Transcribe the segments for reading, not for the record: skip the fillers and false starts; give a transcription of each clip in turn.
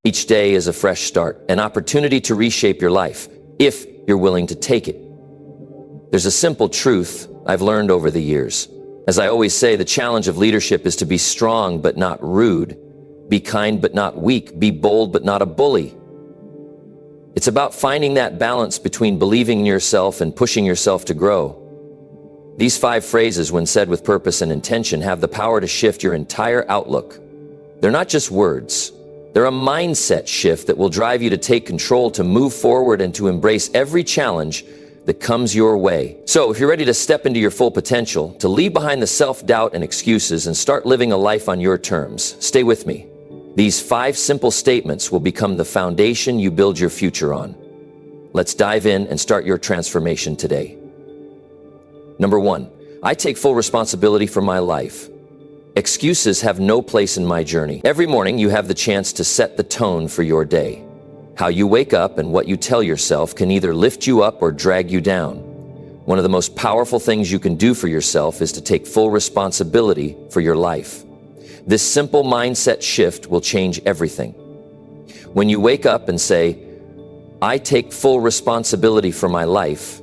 Each day is a fresh start, an opportunity to reshape your life, if you're willing to take it. There's a simple truth I've learned over the years. As I always say, the challenge of leadership is to be strong but not rude, be kind but not weak, be bold but not a bully. It's about finding that balance between believing in yourself and pushing yourself to grow. These 5 phrases, when said with purpose and intention, have the power to shift your entire outlook. They're not just words. They're a mindset shift that will drive you to take control, to move forward, and to embrace every challenge that comes your way. So if you're ready to step into your full potential, to leave behind the self-doubt and excuses and start living a life on your terms, stay with me. These 5 simple statements will become the foundation you build your future on. Let's dive in and start your transformation today. Number 1, I take full responsibility for my life. Excuses have no place in my journey. Every morning you have the chance to set the tone for your day. How you wake up and what you tell yourself can either lift you up or drag you down. One of the most powerful things you can do for yourself is to take full responsibility for your life. This simple mindset shift will change everything. When you wake up and say, I take full responsibility for my life,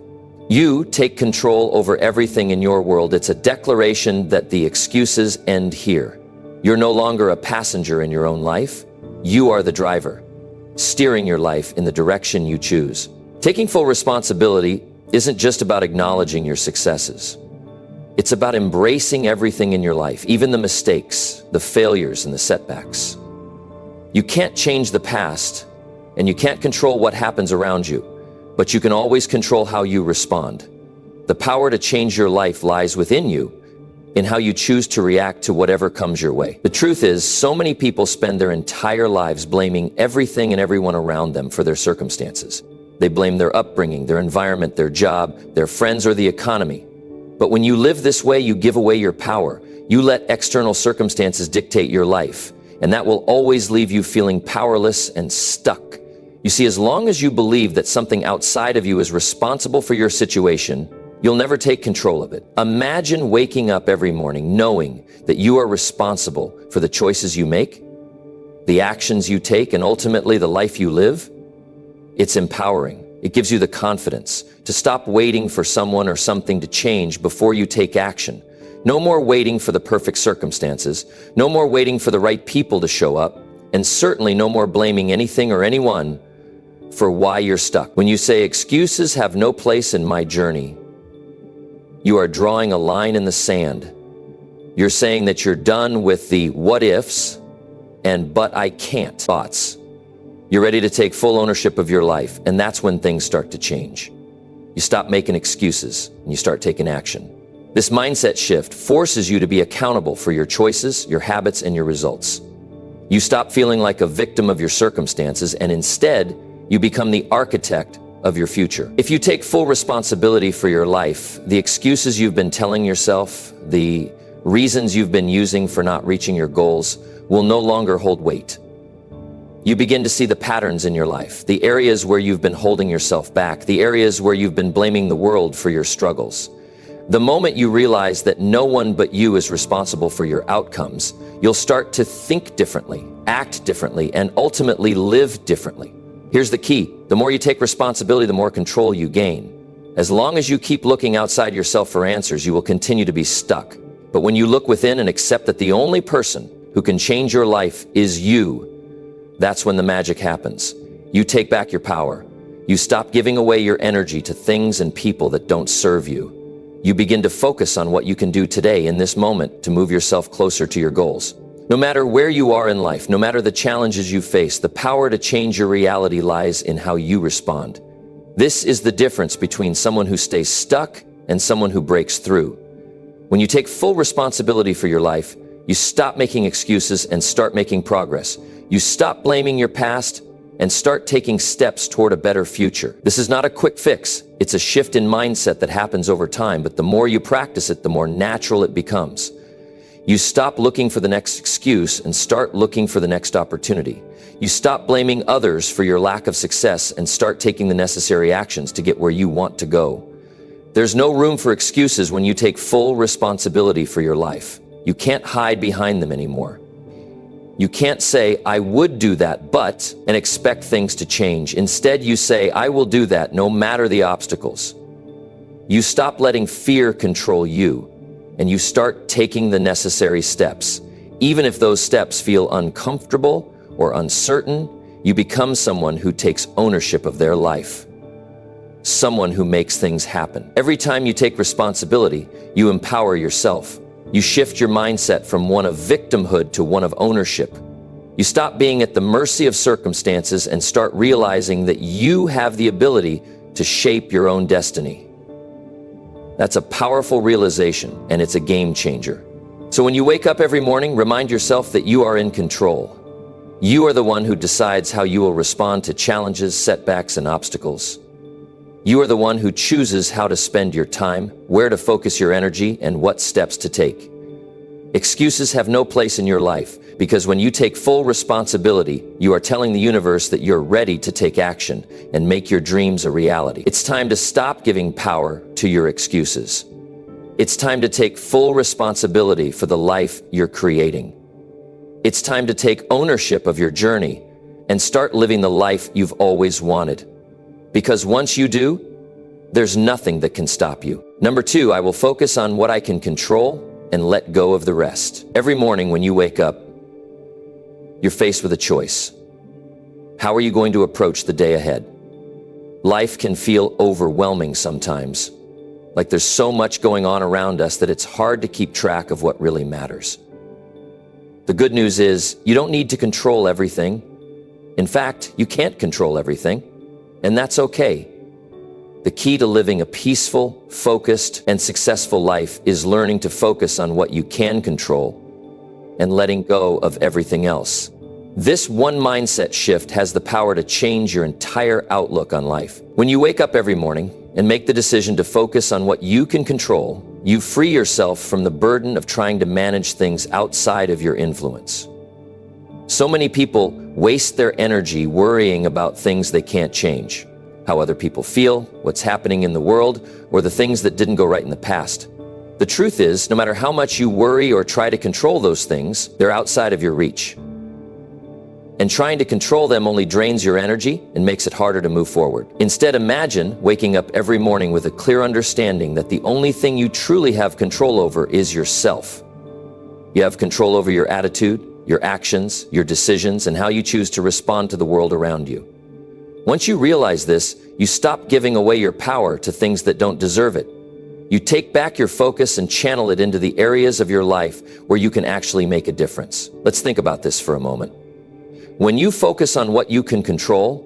you take control over everything in your world. It's a declaration that the excuses end here. You're no longer a passenger in your own life. You are the driver, steering your life in the direction you choose. Taking full responsibility isn't just about acknowledging your successes. It's about embracing everything in your life, even the mistakes, the failures, and the setbacks. You can't change the past, and you can't control what happens around you, but you can always control how you respond. The power to change your life lies within you, in how you choose to react to whatever comes your way. The truth is, so many people spend their entire lives blaming everything and everyone around them for their circumstances. They blame their upbringing, their environment, their job, their friends, or the economy. But when you live this way, you give away your power. You let external circumstances dictate your life, and that will always leave you feeling powerless and stuck. You see, as long as you believe that something outside of you is responsible for your situation, you'll never take control of it. Imagine waking up every morning knowing that you are responsible for the choices you make, the actions you take, and ultimately the life you live. It's empowering. It gives you the confidence to stop waiting for someone or something to change before you take action. No more waiting for the perfect circumstances, no more waiting for the right people to show up, and certainly no more blaming anything or anyone for why you're stuck. When you say excuses have no place in my journey, you are drawing a line in the sand. You're saying that you're done with the what ifs and but I can't thoughts. You're ready to take full ownership of your life, and that's when things start to change. You stop making excuses and you start taking action. This mindset shift forces you to be accountable for your choices, your habits, and your results. You stop feeling like a victim of your circumstances, and instead, you become the architect of your future. If you take full responsibility for your life, the excuses you've been telling yourself, the reasons you've been using for not reaching your goals will no longer hold weight. You begin to see the patterns in your life, the areas where you've been holding yourself back, the areas where you've been blaming the world for your struggles. The moment you realize that no one but you is responsible for your outcomes, you'll start to think differently, act differently, and ultimately live differently. Here's the key. The more you take responsibility, the more control you gain. As long as you keep looking outside yourself for answers, you will continue to be stuck. But when you look within and accept that the only person who can change your life is you, that's when the magic happens. You take back your power. You stop giving away your energy to things and people that don't serve you. You begin to focus on what you can do today in this moment to move yourself closer to your goals. No matter where you are in life, no matter the challenges you face, the power to change your reality lies in how you respond. This is the difference between someone who stays stuck and someone who breaks through. When you take full responsibility for your life, you stop making excuses and start making progress. You stop blaming your past and start taking steps toward a better future. This is not a quick fix. It's a shift in mindset that happens over time, but the more you practice it, the more natural it becomes. You stop looking for the next excuse and start looking for the next opportunity. You stop blaming others for your lack of success and start taking the necessary actions to get where you want to go. There's no room for excuses when you take full responsibility for your life. You can't hide behind them anymore. You can't say, I would do that, but, and expect things to change. Instead, you say, I will do that no matter the obstacles. You stop letting fear control you, and you start taking the necessary steps. Even if those steps feel uncomfortable or uncertain, you become someone who takes ownership of their life. Someone who makes things happen. Every time you take responsibility, you empower yourself. You shift your mindset from one of victimhood to one of ownership. You stop being at the mercy of circumstances and start realizing that you have the ability to shape your own destiny. That's a powerful realization, and it's a game changer. So when you wake up every morning, remind yourself that you are in control. You are the one who decides how you will respond to challenges, setbacks, and obstacles. You are the one who chooses how to spend your time, where to focus your energy, and what steps to take. Excuses have no place in your life, because when you take full responsibility, you are telling the universe that you're ready to take action and make your dreams a reality. It's time to stop giving power to your excuses. It's time to take full responsibility for the life you're creating. It's time to take ownership of your journey and start living the life you've always wanted. Because once you do, there's nothing that can stop you. Number 2, I will focus on what I can control and let go of the rest. Every morning when you wake up, you're faced with a choice. How are you going to approach the day ahead? Life can feel overwhelming sometimes, like there's so much going on around us that it's hard to keep track of what really matters. The good news is you don't need to control everything. In fact, you can't control everything. And that's okay. The key to living a peaceful, focused, and successful life is learning to focus on what you can control and letting go of everything else. This one mindset shift has the power to change your entire outlook on life. When you wake up every morning and make the decision to focus on what you can control, you free yourself from the burden of trying to manage things outside of your influence. So many people waste their energy worrying about things they can't change. How other people feel, what's happening in the world, or the things that didn't go right in the past. The truth is, no matter how much you worry or try to control those things, they're outside of your reach. And trying to control them only drains your energy and makes it harder to move forward. Instead, imagine waking up every morning with a clear understanding that the only thing you truly have control over is yourself. You have control over your attitude, your actions, your decisions, and how you choose to respond to the world around you. Once you realize this, you stop giving away your power to things that don't deserve it. You take back your focus and channel it into the areas of your life where you can actually make a difference. Let's think about this for a moment. When you focus on what you can control,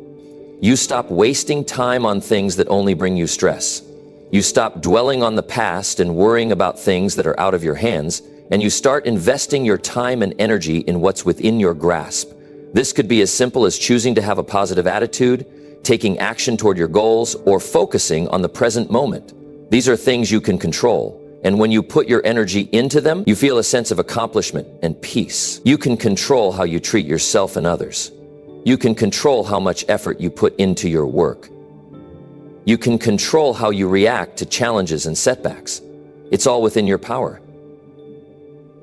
you stop wasting time on things that only bring you stress. You stop dwelling on the past and worrying about things that are out of your hands, and you start investing your time and energy in what's within your grasp. This could be as simple as choosing to have a positive attitude, taking action toward your goals, or focusing on the present moment. These are things you can control, and when you put your energy into them, you feel a sense of accomplishment and peace. You can control how you treat yourself and others. You can control how much effort you put into your work. You can control how you react to challenges and setbacks. It's all within your power.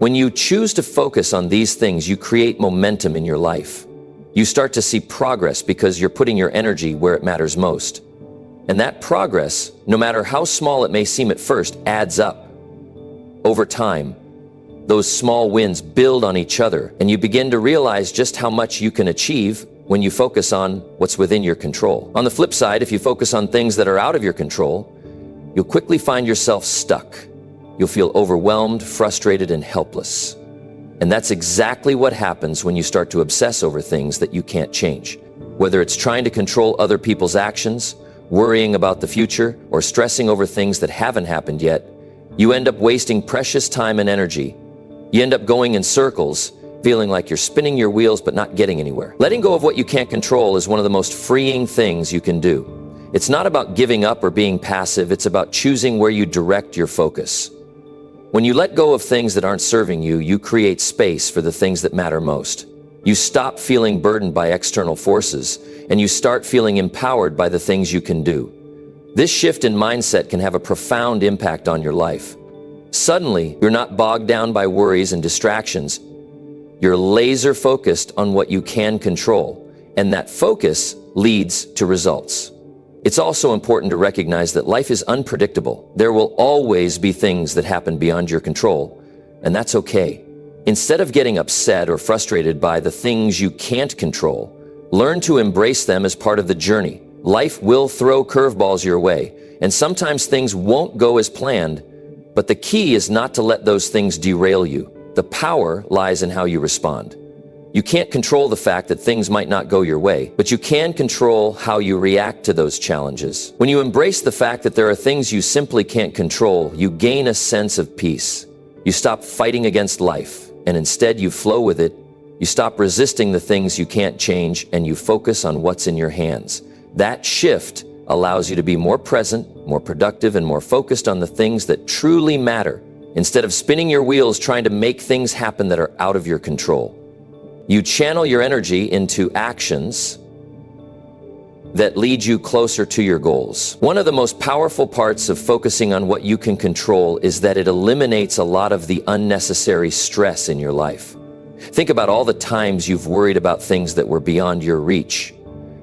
When you choose to focus on these things, you create momentum in your life. You start to see progress because you're putting your energy where it matters most. And that progress, no matter how small it may seem at first, adds up. Over time, those small wins build on each other, and you begin to realize just how much you can achieve when you focus on what's within your control. On the flip side, if you focus on things that are out of your control, you'll quickly find yourself stuck. You'll feel overwhelmed, frustrated, and helpless. And that's exactly what happens when you start to obsess over things that you can't change. Whether it's trying to control other people's actions, worrying about the future, or stressing over things that haven't happened yet, you end up wasting precious time and energy. You end up going in circles, feeling like you're spinning your wheels but not getting anywhere. Letting go of what you can't control is one of the most freeing things you can do. It's not about giving up or being passive, it's about choosing where you direct your focus. When you let go of things that aren't serving you, you create space for the things that matter most. You stop feeling burdened by external forces, and you start feeling empowered by the things you can do. This shift in mindset can have a profound impact on your life. Suddenly, you're not bogged down by worries and distractions. You're laser focused on what you can control, and that focus leads to results. It's also important to recognize that life is unpredictable. There will always be things that happen beyond your control, and that's okay. Instead of getting upset or frustrated by the things you can't control, learn to embrace them as part of the journey. Life will throw curveballs your way, and sometimes things won't go as planned, but the key is not to let those things derail you. The power lies in how you respond. You can't control the fact that things might not go your way, but you can control how you react to those challenges. When you embrace the fact that there are things you simply can't control, you gain a sense of peace. You stop fighting against life, and instead you flow with it. You stop resisting the things you can't change, and you focus on what's in your hands. That shift allows you to be more present, more productive, and more focused on the things that truly matter, instead of spinning your wheels trying to make things happen that are out of your control. You channel your energy into actions that lead you closer to your goals. One of the most powerful parts of focusing on what you can control is that it eliminates a lot of the unnecessary stress in your life. Think about all the times you've worried about things that were beyond your reach.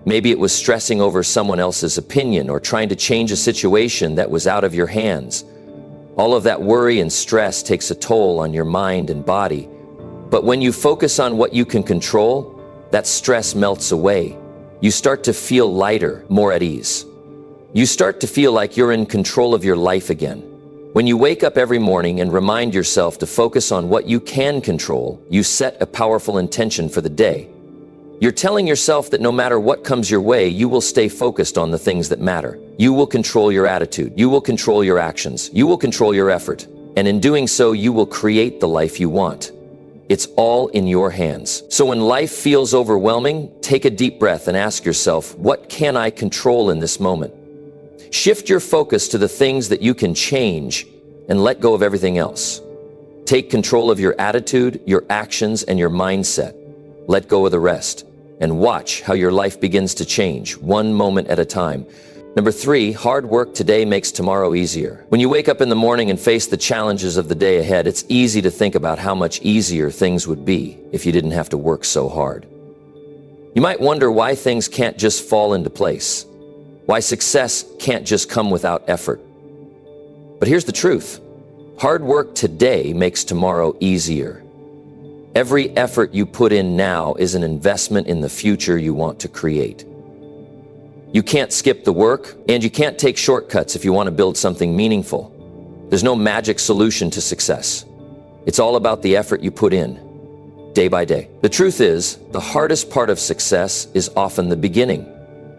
Maybe it was stressing over someone else's opinion or trying to change a situation that was out of your hands. All of that worry and stress takes a toll on your mind and body. But when you focus on what you can control, that stress melts away. You start to feel lighter, more at ease. You start to feel like you're in control of your life again. When you wake up every morning and remind yourself to focus on what you can control, you set a powerful intention for the day. You're telling yourself that no matter what comes your way, you will stay focused on the things that matter. You will control your attitude. You will control your actions. You will control your effort. And in doing so, you will create the life you want. It's all in your hands. So when life feels overwhelming, take a deep breath and ask yourself, what can I control in this moment? Shift your focus to the things that you can change and let go of everything else. Take control of your attitude, your actions, and your mindset. Let go of the rest and watch how your life begins to change, one moment at a time. Number 3, hard work today makes tomorrow easier. When you wake up in the morning and face the challenges of the day ahead, it's easy to think about how much easier things would be if you didn't have to work so hard. You might wonder why things can't just fall into place, why success can't just come without effort. But here's the truth. Hard work today makes tomorrow easier. Every effort you put in now is an investment in the future you want to create. You can't skip the work, and you can't take shortcuts if you want to build something meaningful. There's no magic solution to success. It's all about the effort you put in, day by day. The truth is, the hardest part of success is often the beginning.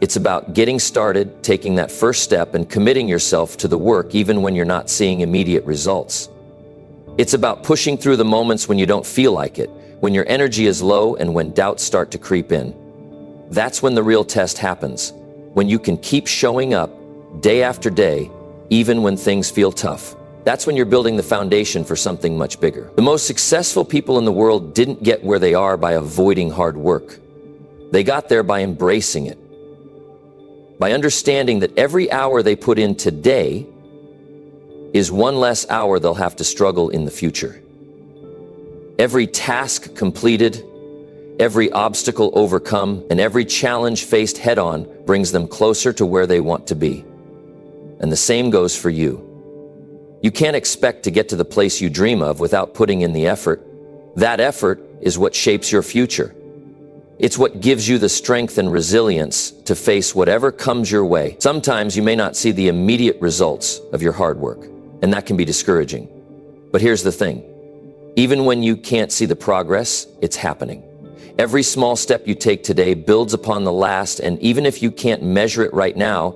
It's about getting started, taking that first step, and committing yourself to the work even when you're not seeing immediate results. It's about pushing through the moments when you don't feel like it, when your energy is low and when doubts start to creep in. That's when the real test happens, when you can keep showing up day after day, even when things feel tough. That's when you're building the foundation for something much bigger. The most successful people in the world didn't get where they are by avoiding hard work. They got there by embracing it, by understanding that every hour they put in today is one less hour they'll have to struggle in the future. Every task completed, every obstacle overcome, and every challenge faced head-on brings them closer to where they want to be. And the same goes for you. You can't expect to get to the place you dream of without putting in the effort. That effort is what shapes your future. It's what gives you the strength and resilience to face whatever comes your way. Sometimes you may not see the immediate results of your hard work, and that can be discouraging. But here's the thing. Even when you can't see the progress, it's happening. Every small step you take today builds upon the last, and even if you can't measure it right now,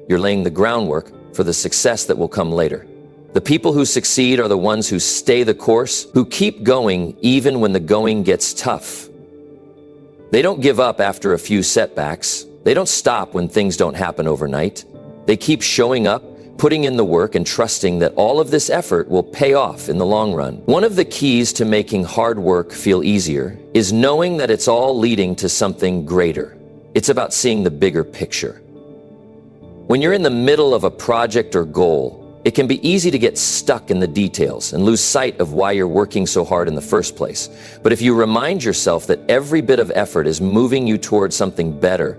you're laying the groundwork for the success that will come later. The people who succeed are the ones who stay the course, who keep going even when the going gets tough. They don't give up after a few setbacks. They don't stop when things don't happen overnight. They keep showing up, putting in the work, and trusting that all of this effort will pay off in the long run. One of the keys to making hard work feel easier is knowing that it's all leading to something greater. It's about seeing the bigger picture. When you're in the middle of a project or goal, It can be easy to get stuck in the details and lose sight of why you're working so hard in the first place. But if you remind yourself that every bit of effort is moving you towards something better,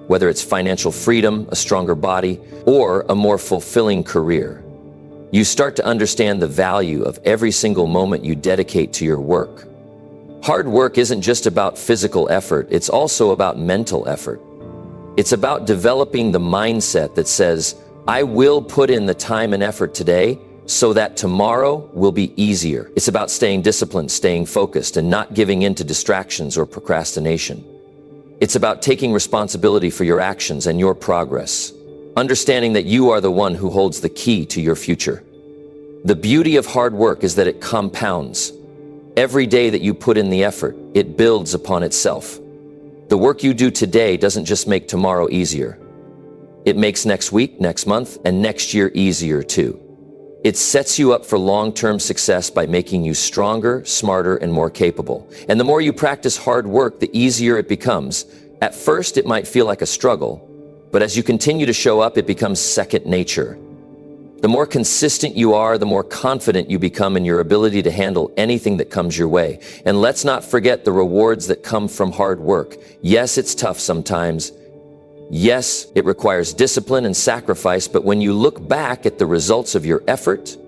whether it's financial freedom, a stronger body, or a more fulfilling career, you start to understand the value of every single moment you dedicate to your work. Hard work isn't just about physical effort, it's also about mental effort. It's about developing the mindset that says, I will put in the time and effort today so that tomorrow will be easier. It's about staying disciplined, staying focused, and not giving in to distractions or procrastination. It's about taking responsibility for your actions and your progress, understanding that you are the one who holds the key to your future. The beauty of hard work is that it compounds. Every day that you put in the effort, it builds upon itself. The work you do today doesn't just make tomorrow easier. It makes next week, next month, and next year easier too. It sets you up for long-term success by making you stronger, smarter, and more capable. And the more you practice hard work, the easier it becomes. At first, it might feel like a struggle, but as you continue to show up, it becomes second nature. The more consistent you are, the more confident you become in your ability to handle anything that comes your way. And let's not forget the rewards that come from hard work. Yes, it's tough sometimes. Yes, it requires discipline and sacrifice, but when you look back at the results of your effort,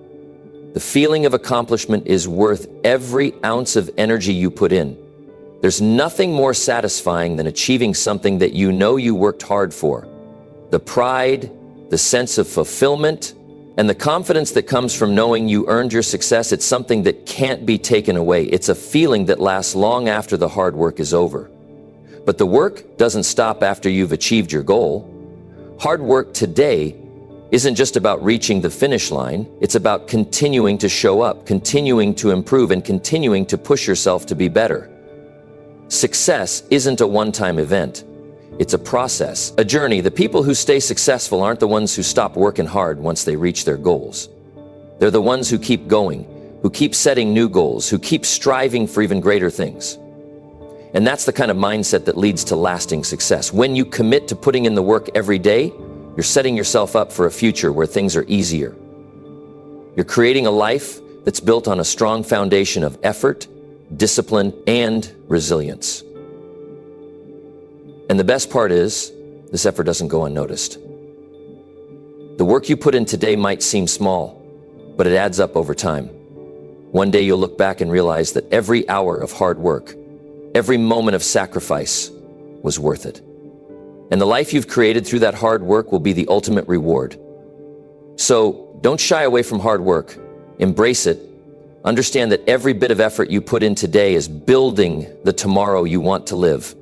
the feeling of accomplishment is worth every ounce of energy you put in. There's nothing more satisfying than achieving something that you know you worked hard for. The pride, the sense of fulfillment, and the confidence that comes from knowing you earned your success, it's something that can't be taken away. It's a feeling that lasts long after the hard work is over. But the work doesn't stop after you've achieved your goal. Hard work today isn't just about reaching the finish line. It's about continuing to show up, continuing to improve, and continuing to push yourself to be better. Success isn't a one-time event. It's a process, a journey. The people who stay successful aren't the ones who stop working hard once they reach their goals. They're the ones who keep going, who keep setting new goals, who keep striving for even greater things. And that's the kind of mindset that leads to lasting success. When you commit to putting in the work every day, you're setting yourself up for a future where things are easier. You're creating a life that's built on a strong foundation of effort, discipline, and resilience. And the best part is, this effort doesn't go unnoticed. The work you put in today might seem small, but it adds up over time. One day you'll look back and realize that every hour of hard work, every moment of sacrifice was worth it. And the life you've created through that hard work will be the ultimate reward. So don't shy away from hard work. Embrace it. Understand that every bit of effort you put in today is building the tomorrow you want to live.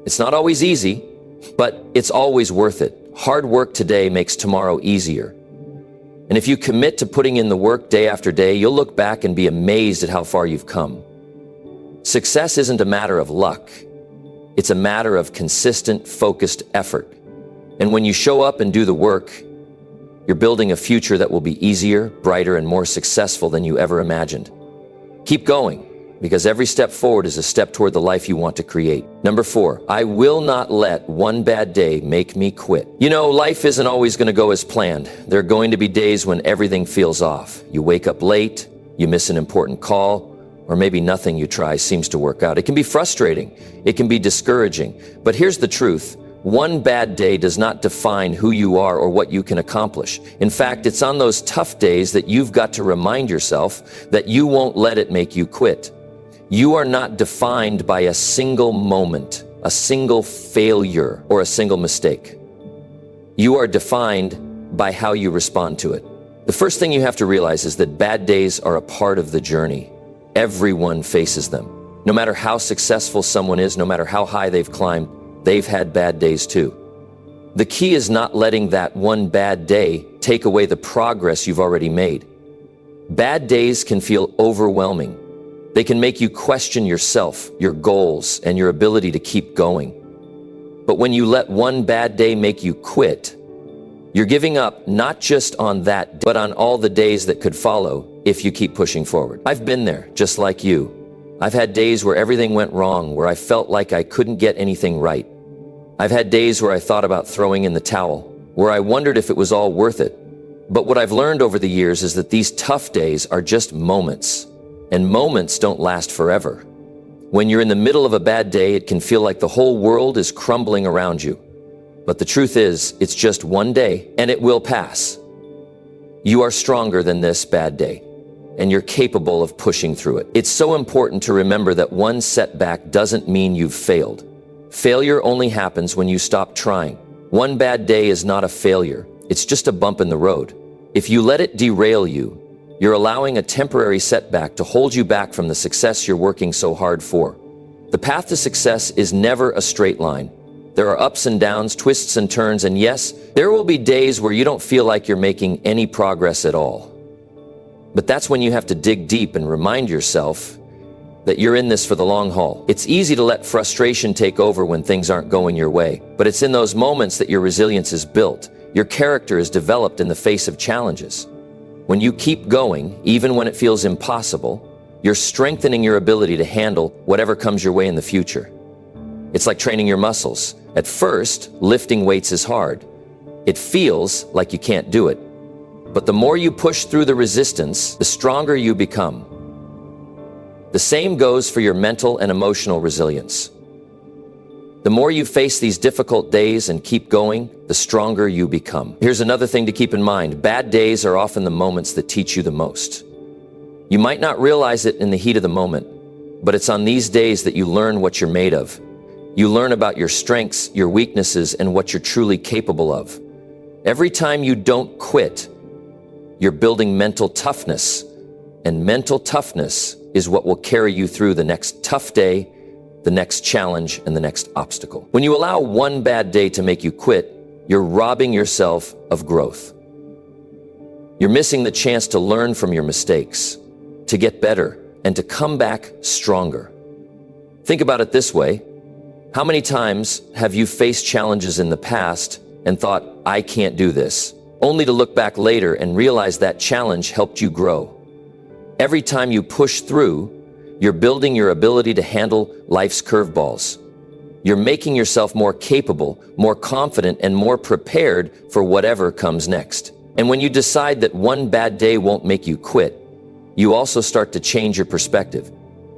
It's not always easy, but it's always worth it. Hard work today makes tomorrow easier. And if you commit to putting in the work day after day, you'll look back and be amazed at how far you've come. Success isn't a matter of luck. It's a matter of consistent, focused effort. And when you show up and do the work, you're building a future that will be easier, brighter, and more successful than you ever imagined. Keep going, because every step forward is a step toward the life you want to create. Number 4, I will not let one bad day make me quit. You know, life isn't always going to go as planned. There are going to be days when everything feels off. You wake up late, you miss an important call, or maybe nothing you try seems to work out. It can be frustrating. It can be discouraging. But here's the truth. One bad day does not define who you are or what you can accomplish. In fact, it's on those tough days that you've got to remind yourself that you won't let it make you quit. You are not defined by a single moment, a single failure, or a single mistake. You are defined by how you respond to it. The first thing you have to realize is that bad days are a part of the journey. Everyone faces them. No matter how successful someone is, no matter how high they've climbed, they've had bad days too. The key is not letting that one bad day take away the progress you've already made. Bad days can feel overwhelming. They can make you question yourself, your goals, and your ability to keep going. But when you let one bad day make you quit, you're giving up not just on that, but on all the days that could follow if you keep pushing forward. I've been there, just like you. I've had days where everything went wrong, where I felt like I couldn't get anything right. I've had days where I thought about throwing in the towel, where I wondered if it was all worth it. But what I've learned over the years is that these tough days are just moments, and moments don't last forever. When you're in the middle of a bad day, it can feel like the whole world is crumbling around you. But the truth is, it's just one day, and it will pass. You are stronger than this bad day, and you're capable of pushing through it. It's so important to remember that one setback doesn't mean you've failed. Failure only happens when you stop trying. One bad day is not a failure. It's just a bump in the road. If you let it derail you, you're allowing a temporary setback to hold you back from the success you're working so hard for. The path to success is never a straight line. There are ups and downs, twists and turns, and yes, there will be days where you don't feel like you're making any progress at all. But that's when you have to dig deep and remind yourself that you're in this for the long haul. It's easy to let frustration take over when things aren't going your way, but it's in those moments that your resilience is built. Your character is developed in the face of challenges. When you keep going, even when it feels impossible, you're strengthening your ability to handle whatever comes your way in the future. It's like training your muscles. At first, lifting weights is hard. It feels like you can't do it. But the more you push through the resistance, the stronger you become. The same goes for your mental and emotional resilience. The more you face these difficult days and keep going, the stronger you become. Here's another thing to keep in mind. Bad days are often the moments that teach you the most. You might not realize it in the heat of the moment, but it's on these days that you learn what you're made of. You learn about your strengths, your weaknesses, and what you're truly capable of. Every time you don't quit, you're building mental toughness, and mental toughness is what will carry you through the next tough day, the next challenge, and the next obstacle. When you allow one bad day to make you quit, you're robbing yourself of growth. You're missing the chance to learn from your mistakes, to get better, and to come back stronger. Think about it this way. How many times have you faced challenges in the past and thought, I can't do this, only to look back later and realize that challenge helped you grow? Every time you push through, you're building your ability to handle life's curveballs. You're making yourself more capable, more confident, and more prepared for whatever comes next. And when you decide that one bad day won't make you quit, you also start to change your perspective.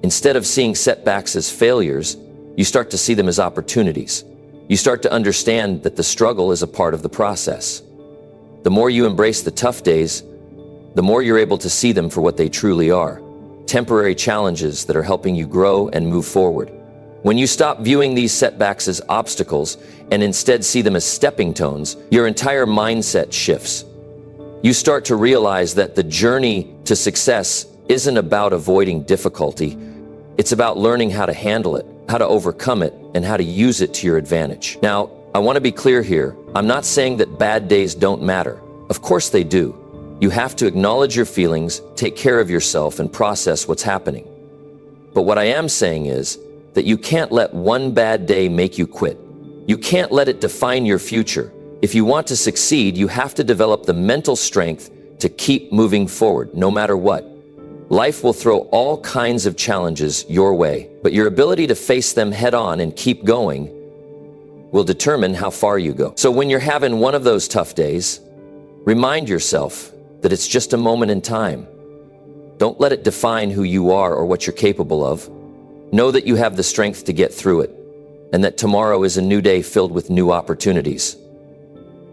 Instead of seeing setbacks as failures, you start to see them as opportunities. You start to understand that the struggle is a part of the process. The more you embrace the tough days, the more you're able to see them for what they truly are. Temporary challenges that are helping you grow and move forward. When you stop viewing these setbacks as obstacles and instead see them as stepping stones, your entire mindset shifts. You start to realize that the journey to success isn't about avoiding difficulty. It's about learning how to handle it, how to overcome it, and how to use it to your advantage. Now, I want to be clear here. I'm not saying that bad days don't matter. Of course they do. You have to acknowledge your feelings, take care of yourself, and process what's happening. But what I am saying is that you can't let one bad day make you quit. You can't let it define your future. If you want to succeed, you have to develop the mental strength to keep moving forward, no matter what. Life will throw all kinds of challenges your way, but your ability to face them head on and keep going will determine how far you go. So when you're having one of those tough days, remind yourself that it's just a moment in time. Don't let it define who you are or what you're capable of. Know that you have the strength to get through it, and that tomorrow is a new day filled with new opportunities.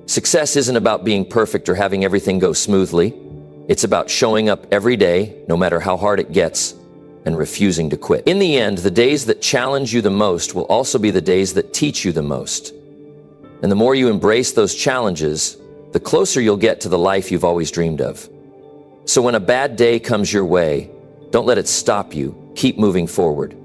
Success isn't about being perfect or having everything go smoothly. It's about showing up every day, no matter how hard it gets, and refusing to quit. In the end, the days that challenge you the most will also be the days that teach you the most. And the more you embrace those challenges, the closer you'll get to the life you've always dreamed of. So when a bad day comes your way, don't let it stop you. Keep moving forward.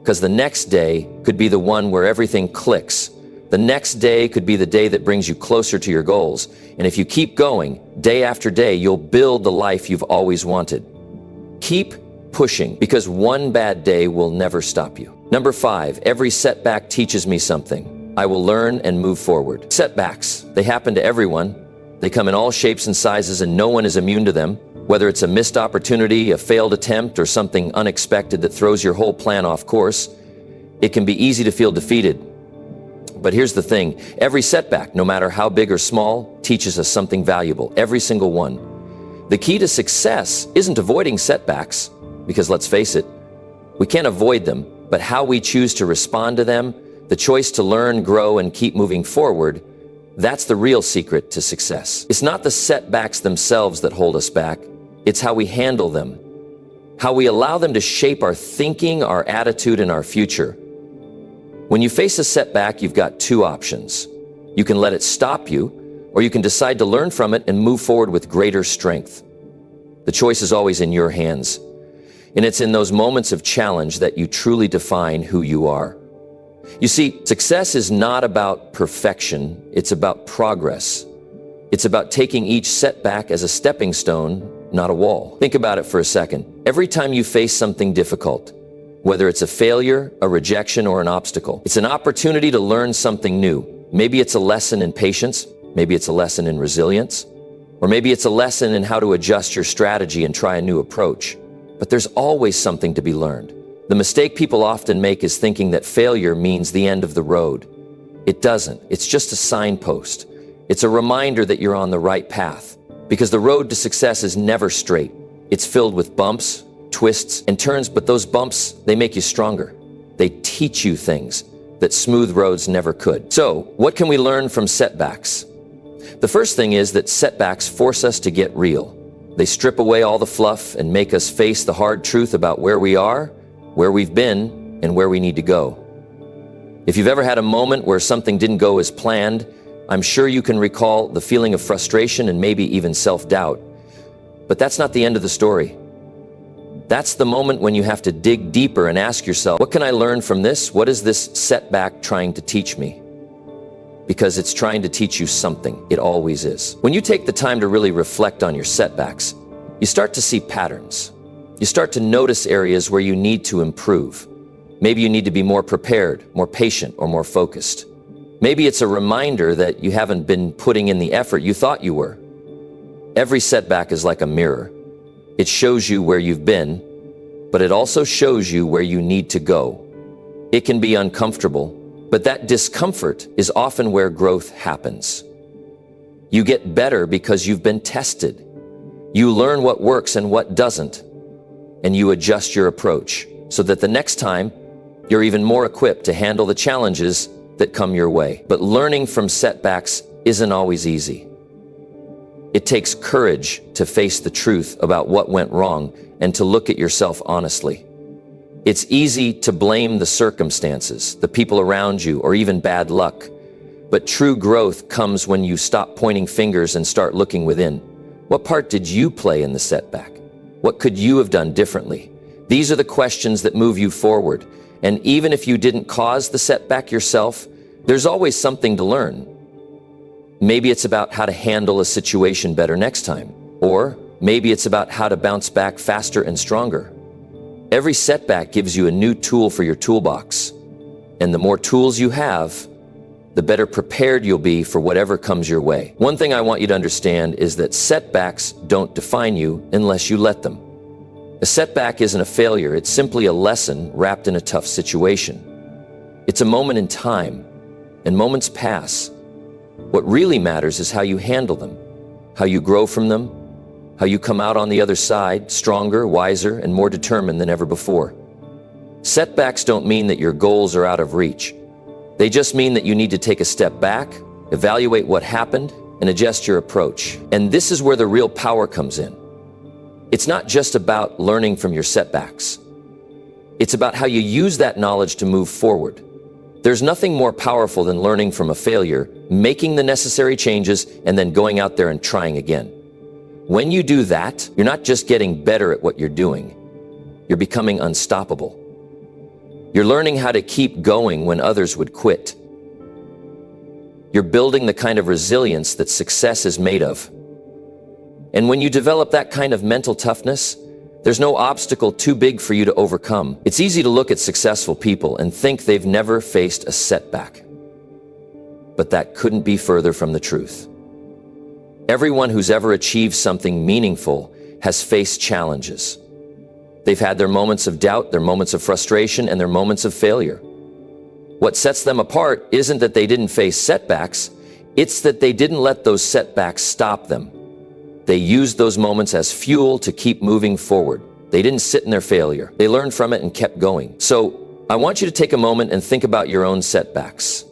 Because the next day could be the one where everything clicks. The next day could be the day that brings you closer to your goals. And if you keep going, day after day, you'll build the life you've always wanted. Keep pushing, because one bad day will never stop you. Number 5, every setback teaches me something. I will learn and move forward. Setbacks, they happen to everyone. They come in all shapes and sizes, and no one is immune to them. Whether it's a missed opportunity, a failed attempt, or something unexpected that throws your whole plan off course, it can be easy to feel defeated. But here's the thing, every setback, no matter how big or small, teaches us something valuable, every single one. The key to success isn't avoiding setbacks, because let's face it, we can't avoid them, but how we choose to respond to them, the choice to learn, grow, and keep moving forward, that's the real secret to success. It's not the setbacks themselves that hold us back, it's how we handle them, how we allow them to shape our thinking, our attitude, and our future. When you face a setback, you've got two options. You can let it stop you, or you can decide to learn from it and move forward with greater strength. The choice is always in your hands. And it's in those moments of challenge that you truly define who you are. You see, success is not about perfection, it's about progress. It's about taking each setback as a stepping stone, not a wall. Think about it for a second. Every time you face something difficult, whether it's a failure, a rejection, or an obstacle, it's an opportunity to learn something new. Maybe it's a lesson in patience, maybe it's a lesson in resilience, or maybe it's a lesson in how to adjust your strategy and try a new approach. But there's always something to be learned. The mistake people often make is thinking that failure means the end of the road. It doesn't. It's just a signpost. It's a reminder that you're on the right path. Because the road to success is never straight. It's filled with bumps, twists, and turns, but those bumps, they make you stronger. They teach you things that smooth roads never could. So, what can we learn from setbacks? The first thing is that setbacks force us to get real. They strip away all the fluff and make us face the hard truth about where we are, where we've been, and where we need to go. If you've ever had a moment where something didn't go as planned, I'm sure you can recall the feeling of frustration and maybe even self-doubt. But that's not the end of the story. That's the moment when you have to dig deeper and ask yourself, what can I learn from this? What is this setback trying to teach me? Because it's trying to teach you something. It always is. When you take the time to really reflect on your setbacks, you start to see patterns. You start to notice areas where you need to improve. Maybe you need to be more prepared, more patient, or more focused. Maybe it's a reminder that you haven't been putting in the effort you thought you were. Every setback is like a mirror. It shows you where you've been, but it also shows you where you need to go. It can be uncomfortable, but that discomfort is often where growth happens. You get better because you've been tested. You learn what works and what doesn't, and you adjust your approach so that the next time you're even more equipped to handle the challenges that come your way. But learning from setbacks isn't always easy. It takes courage to face the truth about what went wrong and to look at yourself honestly. It's easy to blame the circumstances, the people around you, or even bad luck. But true growth comes when you stop pointing fingers and start looking within. What part did you play in the setback? What could you have done differently? These are the questions that move you forward. And even if you didn't cause the setback yourself, there's always something to learn. Maybe it's about how to handle a situation better next time. Or maybe it's about how to bounce back faster and stronger. Every setback gives you a new tool for your toolbox. And the more tools you have, the better prepared you'll be for whatever comes your way. One thing I want you to understand is that setbacks don't define you unless you let them. A setback isn't a failure, it's simply a lesson wrapped in a tough situation. It's a moment in time, and moments pass. What really matters is how you handle them, how you grow from them, how you come out on the other side stronger, wiser, and more determined than ever before. Setbacks don't mean that your goals are out of reach. They just mean that you need to take a step back, evaluate what happened, and adjust your approach. And this is where the real power comes in. It's not just about learning from your setbacks. It's about how you use that knowledge to move forward. There's nothing more powerful than learning from a failure, making the necessary changes, and then going out there and trying again. When you do that, you're not just getting better at what you're doing. You're becoming unstoppable. You're learning how to keep going when others would quit. You're building the kind of resilience that success is made of. And when you develop that kind of mental toughness, there's no obstacle too big for you to overcome. It's easy to look at successful people and think they've never faced a setback. But that couldn't be further from the truth. Everyone who's ever achieved something meaningful has faced challenges. They've had their moments of doubt, their moments of frustration, and their moments of failure. What sets them apart isn't that they didn't face setbacks, it's that they didn't let those setbacks stop them. They used those moments as fuel to keep moving forward. They didn't sit in their failure. They learned from it and kept going. So I want you to take a moment and think about your own setbacks.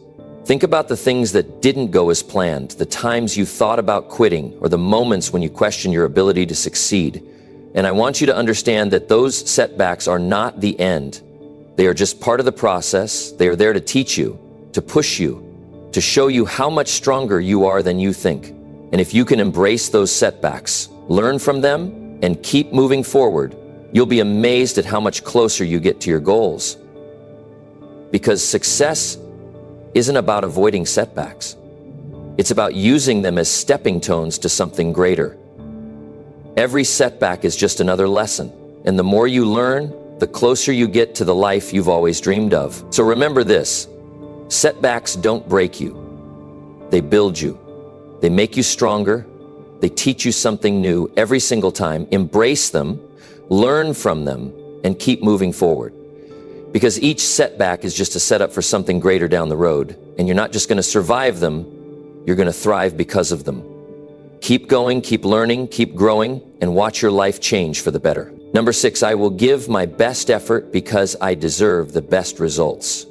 Think about the things that didn't go as planned, the times you thought about quitting, or the moments when you questioned your ability to succeed. And I want you to understand that those setbacks are not the end. They are just part of the process. They are there to teach you, to push you, to show you how much stronger you are than you think. And if you can embrace those setbacks, learn from them, and keep moving forward, you'll be amazed at how much closer you get to your goals. Because success isn't about avoiding setbacks. It's about using them as stepping stones to something greater. Every setback is just another lesson, and the more you learn, the closer you get to the life you've always dreamed of. So remember this, setbacks don't break you. They build you. They make you stronger. They teach you something new every single time. Embrace them, learn from them, and keep moving forward. Because each setback is just a setup for something greater down the road. And you're not just going to survive them, you're going to thrive because of them. Keep going, keep learning, keep growing, and watch your life change for the better. Number 6, I will give my best effort because I deserve the best results.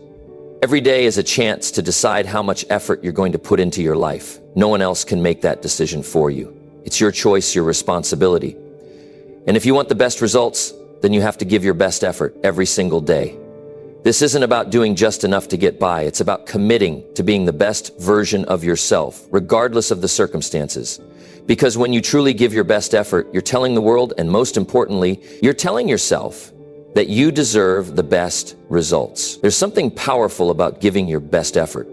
Every day is a chance to decide how much effort you're going to put into your life. No one else can make that decision for you. It's your choice, your responsibility. And if you want the best results, then you have to give your best effort every single day. This isn't about doing just enough to get by. It's about committing to being the best version of yourself, regardless of the circumstances. Because when you truly give your best effort, you're telling the world, and most importantly, you're telling yourself that you deserve the best results. There's something powerful about giving your best effort.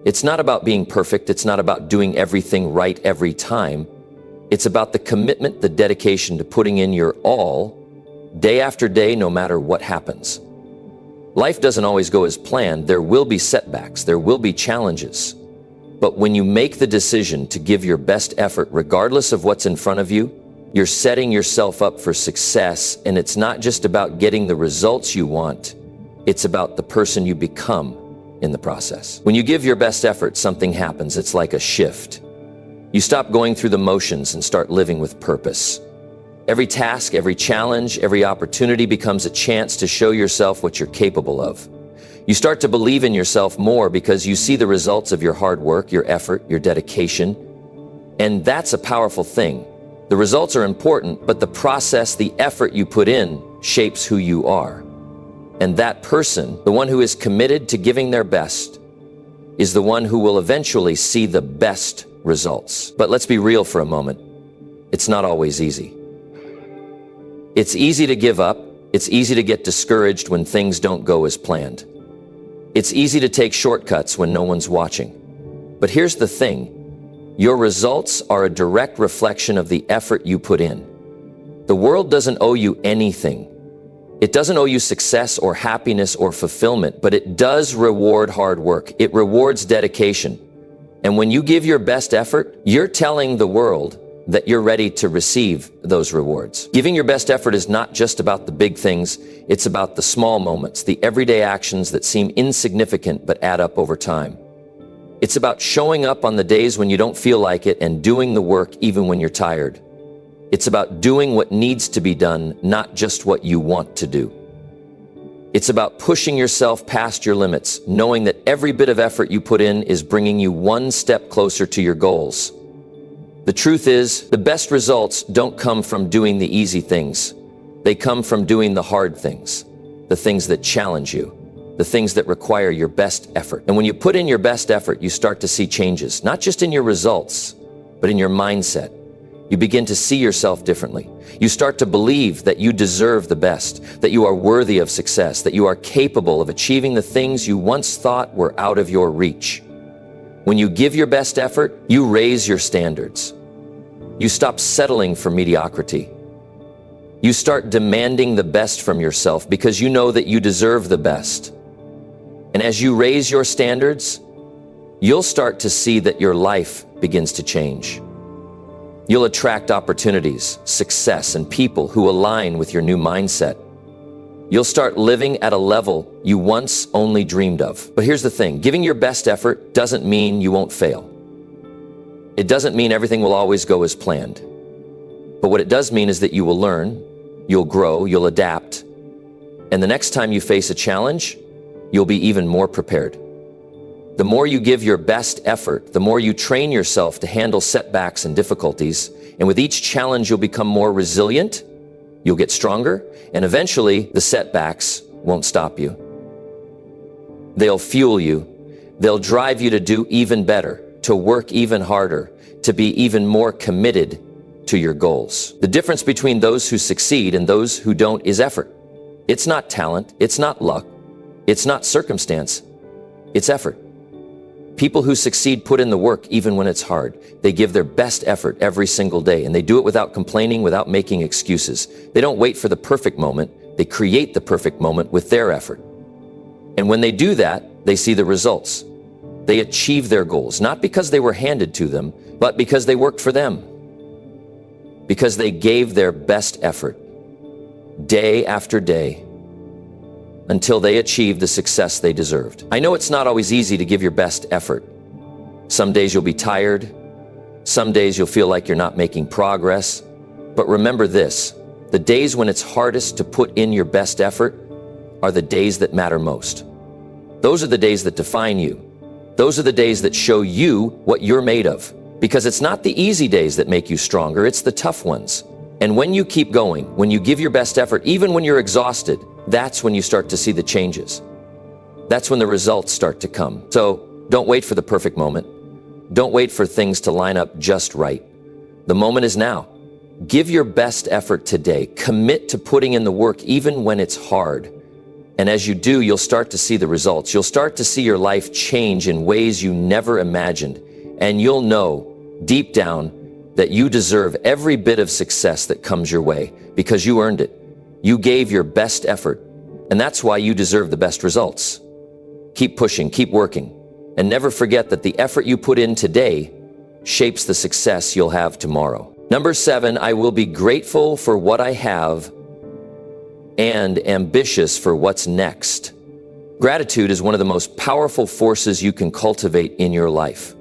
It's not about being perfect. It's not about doing everything right every time. It's about the commitment, the dedication to putting in your all, day after day, no matter what happens. Life doesn't always go as planned. There will be setbacks. There will be challenges. But when you make the decision to give your best effort, regardless of what's in front of you, you're setting yourself up for success. And it's not just about getting the results you want. It's about the person you become in the process. When you give your best effort, something happens. It's like a shift. You stop going through the motions and start living with purpose. Every task, every challenge, every opportunity becomes a chance to show yourself what you're capable of. You start to believe in yourself more because you see the results of your hard work, your effort, your dedication. And that's a powerful thing. The results are important, but the process, the effort you put in, shapes who you are. And that person, the one who is committed to giving their best, is the one who will eventually see the best results. But let's be real for a moment. It's not always easy. It's easy to give up. It's easy to get discouraged when things don't go as planned. It's easy to take shortcuts when no one's watching. But here's the thing. Your results are a direct reflection of the effort you put in. The world doesn't owe you anything. It doesn't owe you success or happiness or fulfillment, but it does reward hard work. It rewards dedication. And when you give your best effort, you're telling the world that you're ready to receive those rewards. Giving your best effort is not just about the big things. It's about the small moments, the everyday actions that seem insignificant but add up over time. It's about showing up on the days when you don't feel like it and doing the work even when you're tired. It's about doing what needs to be done, not just what you want to do. It's about pushing yourself past your limits, knowing that every bit of effort you put in is bringing you one step closer to your goals. The truth is, the best results don't come from doing the easy things. They come from doing the hard things, the things that challenge you, the things that require your best effort. And when you put in your best effort, you start to see changes, not just in your results, but in your mindset. You begin to see yourself differently. You start to believe that you deserve the best, that you are worthy of success, that you are capable of achieving the things you once thought were out of your reach. When you give your best effort, you raise your standards. You stop settling for mediocrity. You start demanding the best from yourself because you know that you deserve the best. And as you raise your standards, you'll start to see that your life begins to change. You'll attract opportunities, success, and people who align with your new mindset. You'll start living at a level you once only dreamed of. But here's the thing, giving your best effort doesn't mean you won't fail. It doesn't mean everything will always go as planned. But what it does mean is that you will learn, you'll grow, you'll adapt, and the next time you face a challenge, you'll be even more prepared. The more you give your best effort, the more you train yourself to handle setbacks and difficulties, and with each challenge you'll become more resilient, you'll get stronger, and eventually the setbacks won't stop you. They'll fuel you. They'll drive you to do even better, to work even harder, to be even more committed to your goals. The difference between those who succeed and those who don't is effort. It's not talent, it's not luck, it's not circumstance, it's effort. People who succeed put in the work even when it's hard. They give their best effort every single day, and they do it without complaining, without making excuses. They don't wait for the perfect moment, they create the perfect moment with their effort. And when they do that, they see the results. They achieve their goals, not because they were handed to them, but because they worked for them. Because they gave their best effort, day after day, until they achieved the success they deserved. I know it's not always easy to give your best effort. Some days you'll be tired. Some days you'll feel like you're not making progress. But remember this, the days when it's hardest to put in your best effort are the days that matter most. Those are the days that define you. Those are the days that show you what you're made of. Because it's not the easy days that make you stronger, it's the tough ones. And when you keep going, when you give your best effort, even when you're exhausted, that's when you start to see the changes. That's when the results start to come. So don't wait for the perfect moment. Don't wait for things to line up just right. The moment is now. Give your best effort today. Commit to putting in the work even when it's hard. And as you do, you'll start to see the results. You'll start to see your life change in ways you never imagined. And you'll know deep down that you deserve every bit of success that comes your way because you earned it. You gave your best effort, and that's why you deserve the best results. Keep pushing, keep working, and never forget that the effort you put in today shapes the success you'll have tomorrow. Number 7, I will be grateful for what I have and ambitious for what's next. Gratitude is one of the most powerful forces you can cultivate in your life.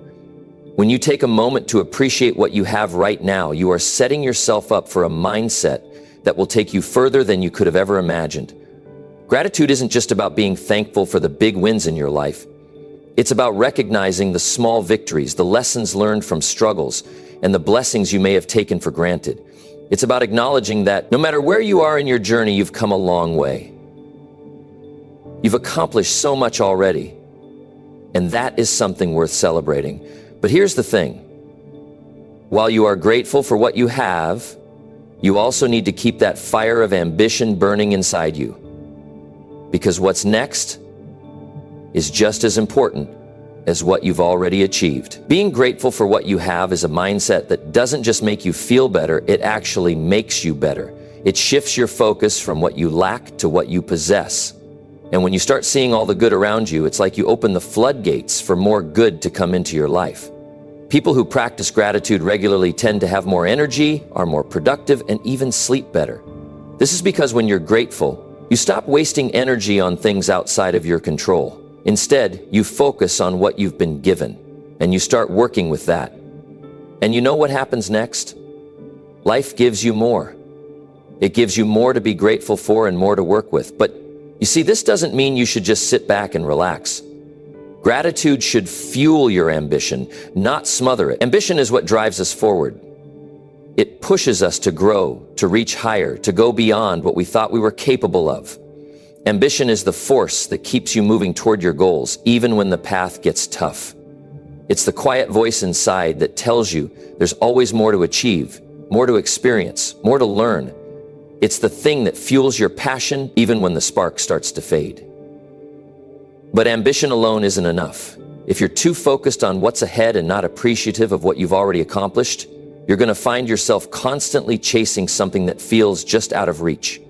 When you take a moment to appreciate what you have right now, you are setting yourself up for a mindset that will take you further than you could have ever imagined. Gratitude isn't just about being thankful for the big wins in your life. It's about recognizing the small victories, the lessons learned from struggles, and the blessings you may have taken for granted. It's about acknowledging that no matter where you are in your journey, you've come a long way. You've accomplished so much already, and that is something worth celebrating. But here's the thing. While you are grateful for what you have, you also need to keep that fire of ambition burning inside you. Because what's next is just as important as what you've already achieved. Being grateful for what you have is a mindset that doesn't just make you feel better, it actually makes you better. It shifts your focus from what you lack to what you possess. And when you start seeing all the good around you, it's like you open the floodgates for more good to come into your life. People who practice gratitude regularly tend to have more energy, are more productive, and even sleep better. This is because when you're grateful, you stop wasting energy on things outside of your control. Instead, you focus on what you've been given, and you start working with that. And you know what happens next? Life gives you more. It gives you more to be grateful for and more to work with. But you see, this doesn't mean you should just sit back and relax. Gratitude should fuel your ambition, not smother it. Ambition is what drives us forward. It pushes us to grow, to reach higher, to go beyond what we thought we were capable of. Ambition is the force that keeps you moving toward your goals, even when the path gets tough. It's the quiet voice inside that tells you there's always more to achieve, more to experience, more to learn. It's the thing that fuels your passion, even when the spark starts to fade. But ambition alone isn't enough. If you're too focused on what's ahead and not appreciative of what you've already accomplished, you're going to find yourself constantly chasing something that feels just out of reach.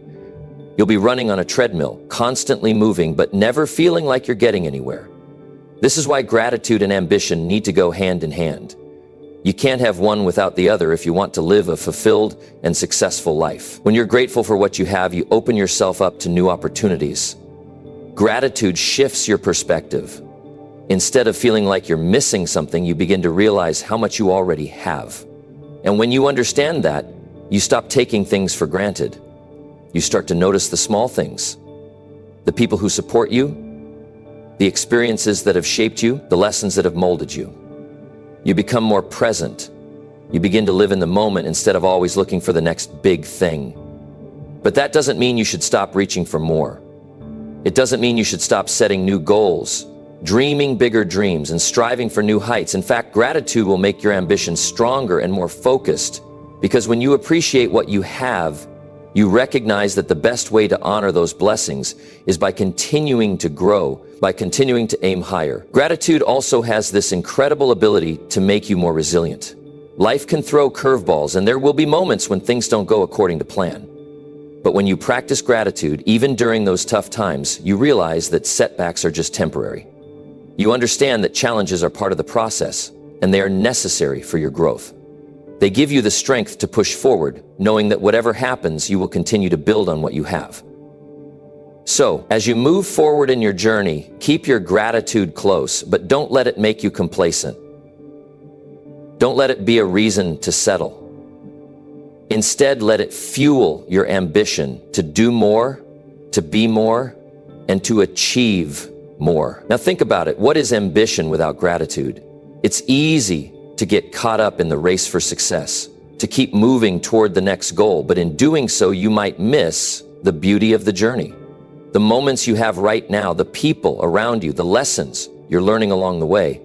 You'll be running on a treadmill, constantly moving, but never feeling like you're getting anywhere. This is why gratitude and ambition need to go hand in hand. You can't have one without the other if you want to live a fulfilled and successful life. When you're grateful for what you have, you open yourself up to new opportunities. Gratitude shifts your perspective. Instead of feeling like you're missing something, you begin to realize how much you already have. And when you understand that, you stop taking things for granted. You start to notice the small things, the people who support you, the experiences that have shaped you, the lessons that have molded you. You become more present. You begin to live in the moment instead of always looking for the next big thing. But that doesn't mean you should stop reaching for more. It doesn't mean you should stop setting new goals, dreaming bigger dreams, and striving for new heights. In fact, gratitude will make your ambition stronger and more focused, because when you appreciate what you have, you recognize that the best way to honor those blessings is by continuing to grow, by continuing to aim higher. Gratitude also has this incredible ability to make you more resilient. Life can throw curveballs, and there will be moments when things don't go according to plan. But when you practice gratitude, even during those tough times, you realize that setbacks are just temporary. You understand that challenges are part of the process, and they are necessary for your growth. They give you the strength to push forward, knowing that whatever happens, you will continue to build on what you have. So, as you move forward in your journey, keep your gratitude close, but don't let it make you complacent. Don't let it be a reason to settle. Instead, let it fuel your ambition to do more, to be more, and to achieve more. Now think about it. What is ambition without gratitude? It's easy to get caught up in the race for success, to keep moving toward the next goal, but in doing so, you might miss the beauty of the journey. The moments you have right now, the people around you, the lessons you're learning along the way.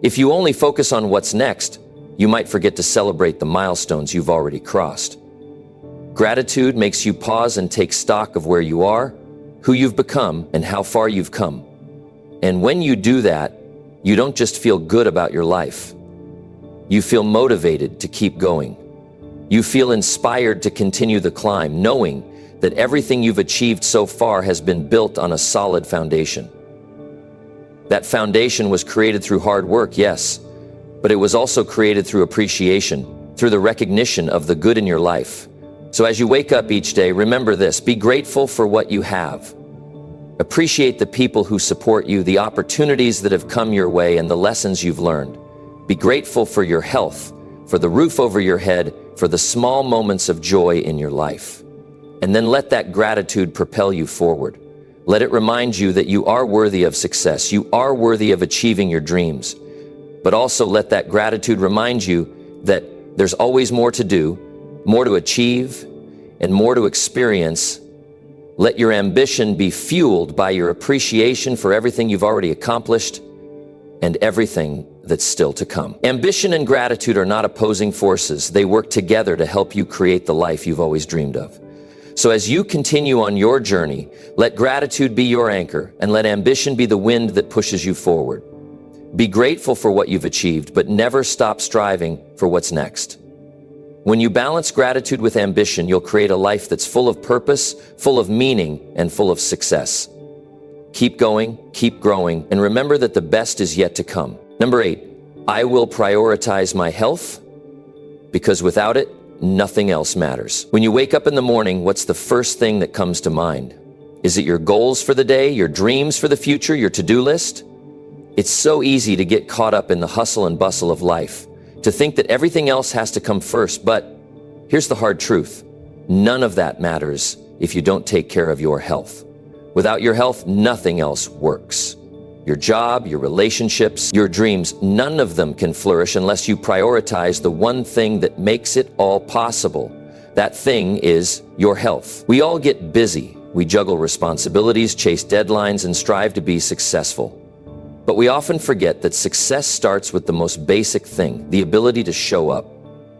If you only focus on what's next, you might forget to celebrate the milestones you've already crossed. Gratitude makes you pause and take stock of where you are, who you've become, and how far you've come. And when you do that, you don't just feel good about your life. You feel motivated to keep going. You feel inspired to continue the climb, knowing that everything you've achieved so far has been built on a solid foundation. That foundation was created through hard work, yes, but it was also created through appreciation, through the recognition of the good in your life. So as you wake up each day, remember this: be grateful for what you have. Appreciate the people who support you, the opportunities that have come your way, and the lessons you've learned. Be grateful for your health, for the roof over your head, for the small moments of joy in your life. And then let that gratitude propel you forward. Let it remind you that you are worthy of success. You are worthy of achieving your dreams. But also let that gratitude remind you that there's always more to do, more to achieve, and more to experience. Let your ambition be fueled by your appreciation for everything you've already accomplished and everything that's still to come. Ambition and gratitude are not opposing forces. They work together to help you create the life you've always dreamed of. So as you continue on your journey, let gratitude be your anchor, and let ambition be the wind that pushes you forward. Be grateful for what you've achieved, but never stop striving for what's next. When you balance gratitude with ambition, you'll create a life that's full of purpose, full of meaning, and full of success. Keep going, keep growing, and remember that the best is yet to come. Number 8, I will prioritize my health, because without it, nothing else matters. When you wake up in the morning, what's the first thing that comes to mind? Is it your goals for the day, your dreams for the future, your to-do list? It's so easy to get caught up in the hustle and bustle of life, to think that everything else has to come first. But here's the hard truth: none of that matters if you don't take care of your health. Without your health, nothing else works. Your job, your relationships, your dreams, none of them can flourish unless you prioritize the one thing that makes it all possible. That thing is your health. We all get busy. We juggle responsibilities, chase deadlines, and strive to be successful. But we often forget that success starts with the most basic thing, the ability to show up.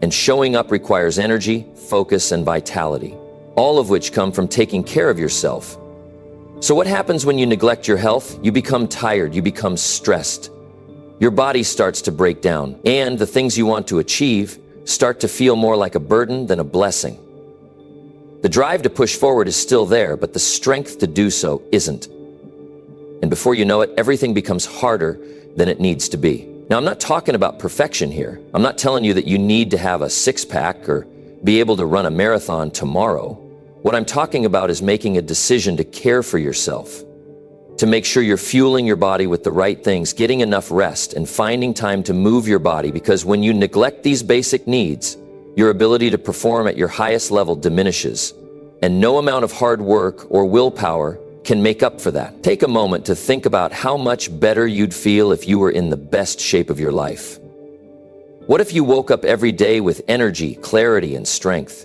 And showing up requires energy, focus, and vitality, all of which come from taking care of yourself. So what happens when you neglect your health? You become tired, you become stressed. Your body starts to break down, and the things you want to achieve start to feel more like a burden than a blessing. The drive to push forward is still there, but the strength to do so isn't. And before you know it, everything becomes harder than it needs to be. Now, I'm not talking about perfection here. I'm not telling you that you need to have a six-pack or be able to run a marathon tomorrow. What I'm talking about is making a decision to care for yourself, to make sure you're fueling your body with the right things, getting enough rest, and finding time to move your body, because when you neglect these basic needs, your ability to perform at your highest level diminishes, and no amount of hard work or willpower can make up for that. Take a moment to think about how much better you'd feel if you were in the best shape of your life. What if you woke up every day with energy, clarity, and strength?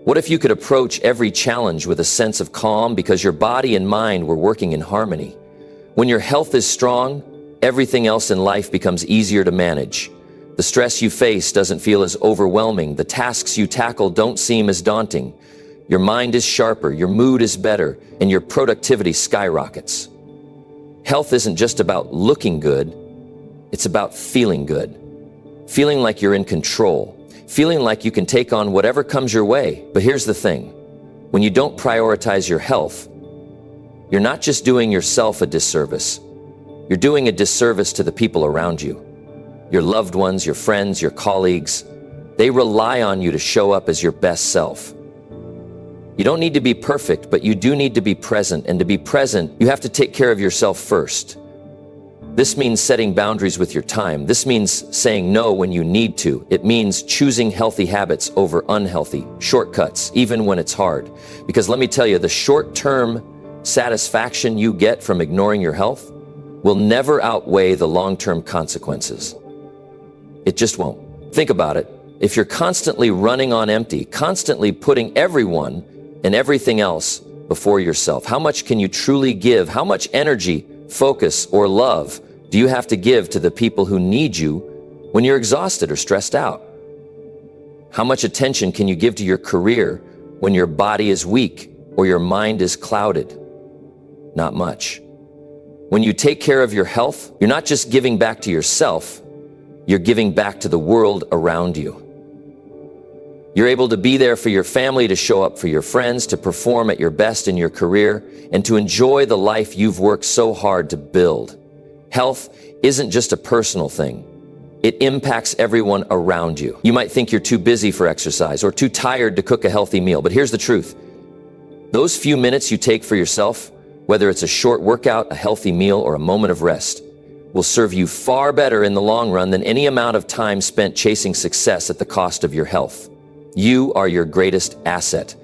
What if you could approach every challenge with a sense of calm because your body and mind were working in harmony? When your health is strong, everything else in life becomes easier to manage. The stress you face doesn't feel as overwhelming. The tasks you tackle don't seem as daunting. Your mind is sharper, your mood is better, and your productivity skyrockets. Health isn't just about looking good, it's about feeling good. Feeling like you're in control. Feeling like you can take on whatever comes your way. But here's the thing. When you don't prioritize your health, you're not just doing yourself a disservice. You're doing a disservice to the people around you. Your loved ones, your friends, your colleagues. They rely on you to show up as your best self. You don't need to be perfect, but you do need to be present. And to be present, you have to take care of yourself first. This means setting boundaries with your time. This means saying no when you need to. It means choosing healthy habits over unhealthy, shortcuts, even when it's hard. Because let me tell you, the short-term satisfaction you get from ignoring your health will never outweigh the long-term consequences. It just won't. Think about it. If you're constantly running on empty, constantly putting everyone and everything else before yourself, how much can you truly give? How much energy, focus, or love do you have to give to the people who need you when you're exhausted or stressed out? How much attention can you give to your career when your body is weak or your mind is clouded? Not much. When you take care of your health, you're not just giving back to yourself, you're giving back to the world around you. You're able to be there for your family, to show up for your friends, to perform at your best in your career, and to enjoy the life you've worked so hard to build. Health isn't just a personal thing. It impacts everyone around you. You might think you're too busy for exercise or too tired to cook a healthy meal, but here's the truth. Those few minutes you take for yourself, whether it's a short workout, a healthy meal, or a moment of rest, will serve you far better in the long run than any amount of time spent chasing success at the cost of your health. You are your greatest asset.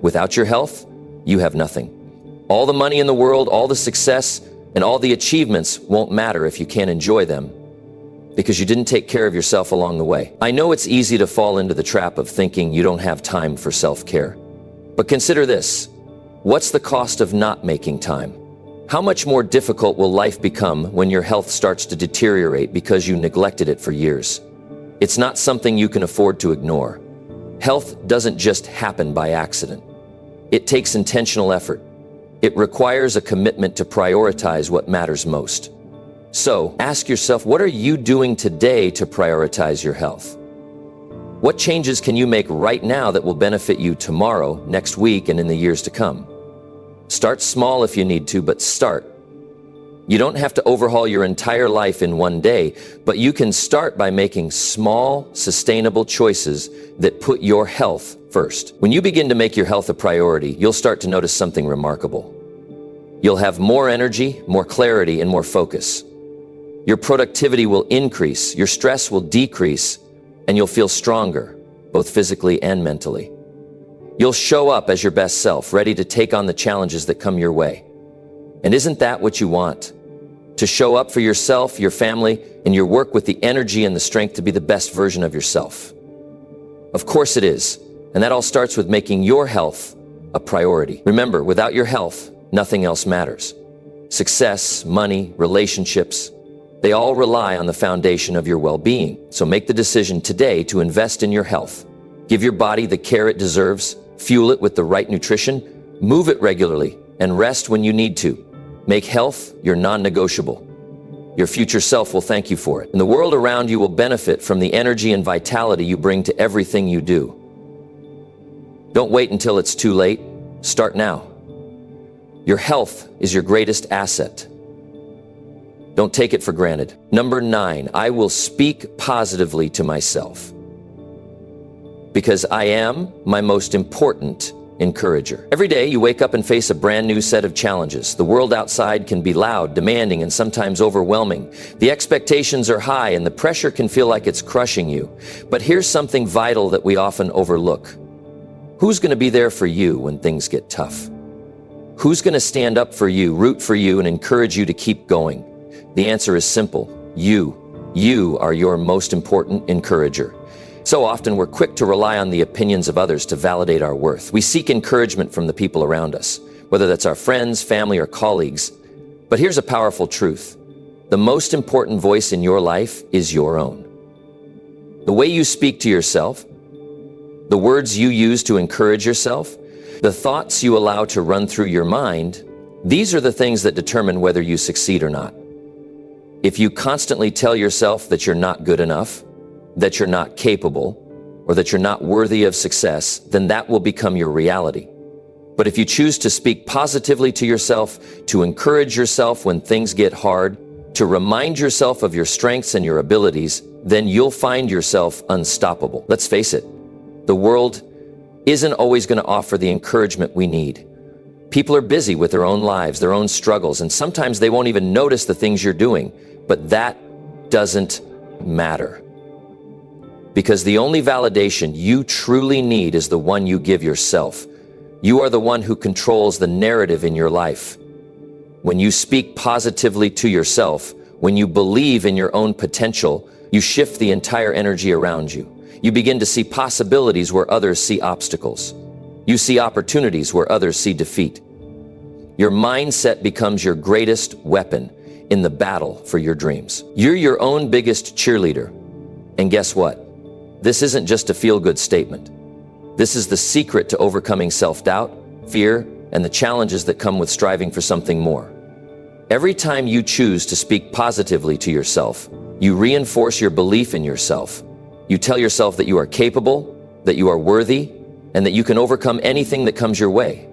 Without your health, you have nothing. All the money in the world, all the success, and all the achievements won't matter if you can't enjoy them because you didn't take care of yourself along the way. I know it's easy to fall into the trap of thinking you don't have time for self-care. But consider this. What's the cost of not making time? How much more difficult will life become when your health starts to deteriorate because you neglected it for years? It's not something you can afford to ignore. Health doesn't just happen by accident. It takes intentional effort. It requires a commitment to prioritize what matters most. So, ask yourself, what are you doing today to prioritize your health? What changes can you make right now that will benefit you tomorrow, next week, and in the years to come? Start small if you need to, but start. You don't have to overhaul your entire life in one day, but you can start by making small, sustainable choices that put your health first. When you begin to make your health a priority, you'll start to notice something remarkable. You'll have more energy, more clarity, and more focus. Your productivity will increase, your stress will decrease, and you'll feel stronger, both physically and mentally. You'll show up as your best self, ready to take on the challenges that come your way. And isn't that what you want? To show up for yourself, your family, and your work with the energy and the strength to be the best version of yourself. Of course it is, and that all starts with making your health a priority. Remember, without your health, nothing else matters. Success, money, relationships, they all rely on the foundation of your well-being. So make the decision today to invest in your health. Give your body the care it deserves, fuel it with the right nutrition, move it regularly, and rest when you need to. Make health your non-negotiable. Your future self will thank you for it, and the world around you will benefit from the energy and vitality you bring to everything you do. Don't wait until it's too late. Start now. Your health is your greatest asset. Don't take it for granted. Number 9, I will speak positively to myself because I am my most important encourager. Every day you wake up and face a brand new set of challenges. The world outside can be loud, demanding, and sometimes overwhelming. The expectations are high and the pressure can feel like it's crushing you. But here's something vital that we often overlook. Who's going to be there for you when things get tough? Who's going to stand up for you, root for you, and encourage you to keep going? The answer is simple. You. You are your most important encourager. So often we're quick to rely on the opinions of others to validate our worth. We seek encouragement from the people around us, whether that's our friends, family, or colleagues. But here's a powerful truth. The most important voice in your life is your own. The way you speak to yourself, the words you use to encourage yourself, the thoughts you allow to run through your mind, these are the things that determine whether you succeed or not. If you constantly tell yourself that you're not good enough, that you're not capable, or that you're not worthy of success, then that will become your reality. But if you choose to speak positively to yourself, to encourage yourself when things get hard, to remind yourself of your strengths and your abilities, then you'll find yourself unstoppable. Let's face it, the world isn't always going to offer the encouragement we need. People are busy with their own lives, their own struggles, and sometimes they won't even notice the things you're doing. But that doesn't matter. Because the only validation you truly need is the one you give yourself. You are the one who controls the narrative in your life. When you speak positively to yourself, when you believe in your own potential, you shift the entire energy around you. You begin to see possibilities where others see obstacles. You see opportunities where others see defeat. Your mindset becomes your greatest weapon in the battle for your dreams. You're your own biggest cheerleader. And guess what? This isn't just a feel-good statement. This is the secret to overcoming self-doubt, fear, and the challenges that come with striving for something more. Every time you choose to speak positively to yourself, you reinforce your belief in yourself. You tell yourself that you are capable, that you are worthy, and that you can overcome anything that comes your way.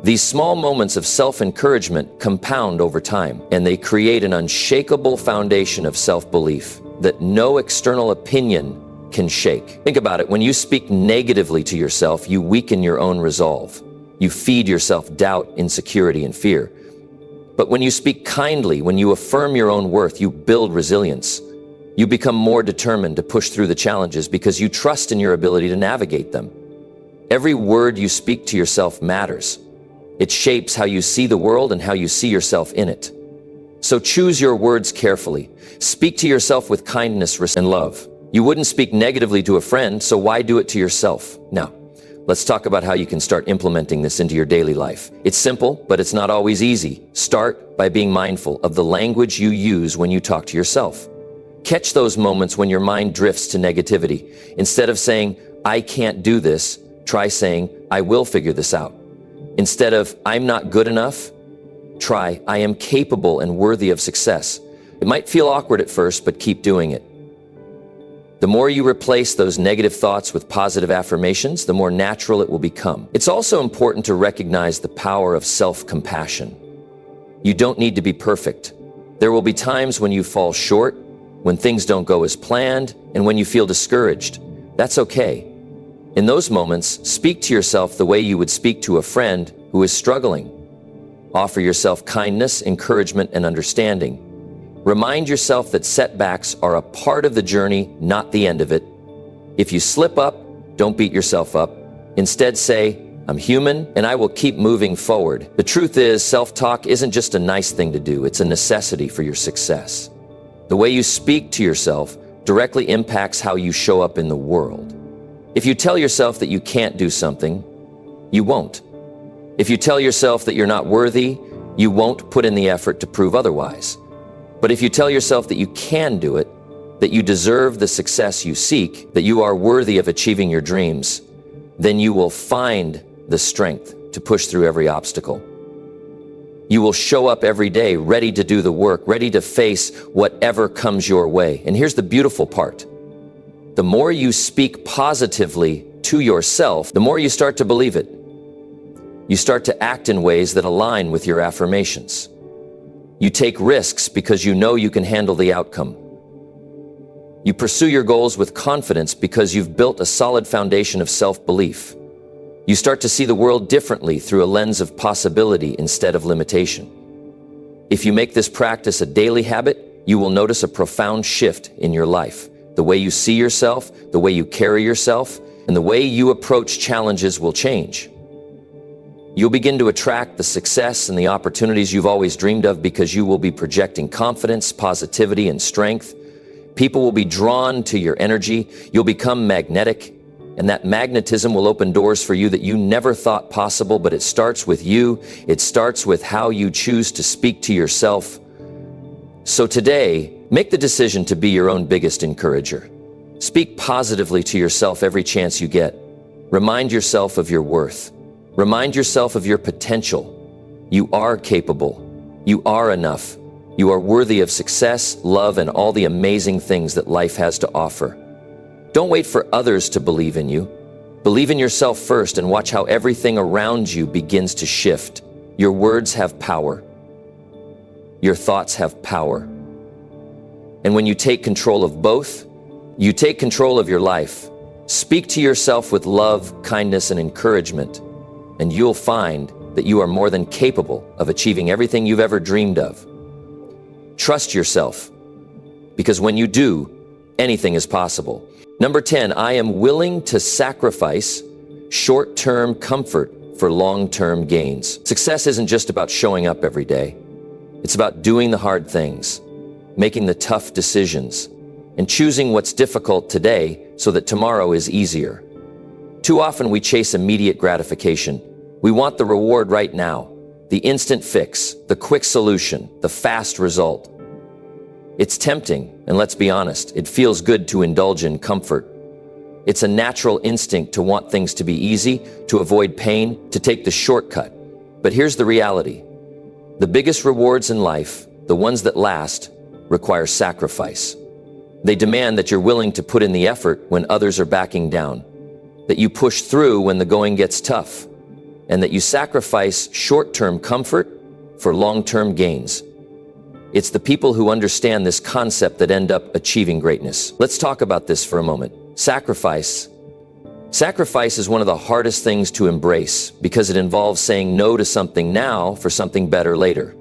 These small moments of self-encouragement compound over time, and they create an unshakable foundation of self-belief that no external opinion can shake. Think about it. When you speak negatively to yourself, you weaken your own resolve. You feed yourself doubt, insecurity, and fear. But when you speak kindly, when you affirm your own worth, you build resilience. You become more determined to push through the challenges because you trust in your ability to navigate them. Every word you speak to yourself matters. It shapes how you see the world and how you see yourself in it. So choose your words carefully. Speak to yourself with kindness and love. You wouldn't speak negatively to a friend, so why do it to yourself? Now, let's talk about how you can start implementing this into your daily life. It's simple, but it's not always easy. Start by being mindful of the language you use when you talk to yourself. Catch those moments when your mind drifts to negativity. Instead of saying, I can't do this, try saying, I will figure this out. Instead of, I'm not good enough, try, I am capable and worthy of success. It might feel awkward at first, but keep doing it. The more you replace those negative thoughts with positive affirmations, the more natural it will become. It's also important to recognize the power of self-compassion. You don't need to be perfect. There will be times when you fall short, when things don't go as planned, and when you feel discouraged. That's okay. In those moments, speak to yourself the way you would speak to a friend who is struggling. Offer yourself kindness, encouragement, and understanding. Remind yourself that setbacks are a part of the journey, not the end of it. If you slip up, don't beat yourself up. Instead say, I'm human and I will keep moving forward. The truth is, self-talk isn't just a nice thing to do, it's a necessity for your success. The way you speak to yourself directly impacts how you show up in the world. If you tell yourself that you can't do something, you won't. If you tell yourself that you're not worthy, you won't put in the effort to prove otherwise. But if you tell yourself that you can do it, that you deserve the success you seek, that you are worthy of achieving your dreams, then you will find the strength to push through every obstacle. You will show up every day ready to do the work, ready to face whatever comes your way. And here's the beautiful part. The more you speak positively to yourself, the more you start to believe it. You start to act in ways that align with your affirmations. You take risks because you know you can handle the outcome. You pursue your goals with confidence because you've built a solid foundation of self-belief. You start to see the world differently through a lens of possibility instead of limitation. If you make this practice a daily habit, you will notice a profound shift in your life. The way you see yourself, the way you carry yourself, and the way you approach challenges will change. You'll begin to attract the success and the opportunities you've always dreamed of because you will be projecting confidence, positivity, and strength. People will be drawn to your energy. You'll become magnetic, and that magnetism will open doors for you that you never thought possible, but it starts with you. It starts with how you choose to speak to yourself. So today, make the decision to be your own biggest encourager. Speak positively to yourself every chance you get. Remind yourself of your worth. Remind yourself of your potential. You are capable. You are enough. You are worthy of success, love, and all the amazing things that life has to offer. Don't wait for others to believe in you. Believe in yourself first and watch how everything around you begins to shift. Your words have power. Your thoughts have power. And when you take control of both, you take control of your life. Speak to yourself with love, kindness, and encouragement, and you'll find that you are more than capable of achieving everything you've ever dreamed of. Trust yourself, because when you do, anything is possible. Number 10, I am willing to sacrifice short-term comfort for long-term gains. Success isn't just about showing up every day. It's about doing the hard things, making the tough decisions, and choosing what's difficult today so that tomorrow is easier. Too often we chase immediate gratification. We want the reward right now, the instant fix, the quick solution, the fast result. It's tempting, and let's be honest, it feels good to indulge in comfort. It's a natural instinct to want things to be easy, to avoid pain, to take the shortcut. But here's the reality. The biggest rewards in life, the ones that last, require sacrifice. They demand that you're willing to put in the effort when others are backing down, that you push through when the going gets tough, and that you sacrifice short-term comfort for long-term gains. It's the people who understand this concept that end up achieving greatness. Let's talk about this for a moment. Sacrifice. Sacrifice is one of the hardest things to embrace because it involves saying no to something now for something better later.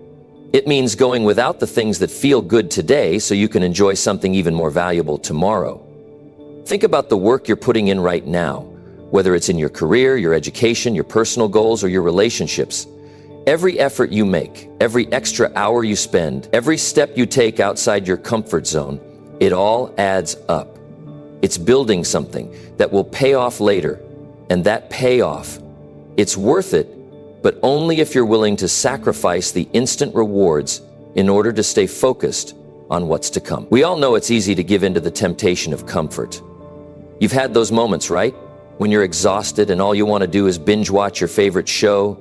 It means going without the things that feel good today so you can enjoy something even more valuable tomorrow. Think about the work you're putting in right now, whether it's in your career, your education, your personal goals, or your relationships. Every effort you make, every extra hour you spend, every step you take outside your comfort zone, it all adds up. It's building something that will pay off later, and that payoff, it's worth it, but only if you're willing to sacrifice the instant rewards in order to stay focused on what's to come. We all know it's easy to give in to the temptation of comfort. You've had those moments, right? When you're exhausted and all you want to do is binge watch your favorite show,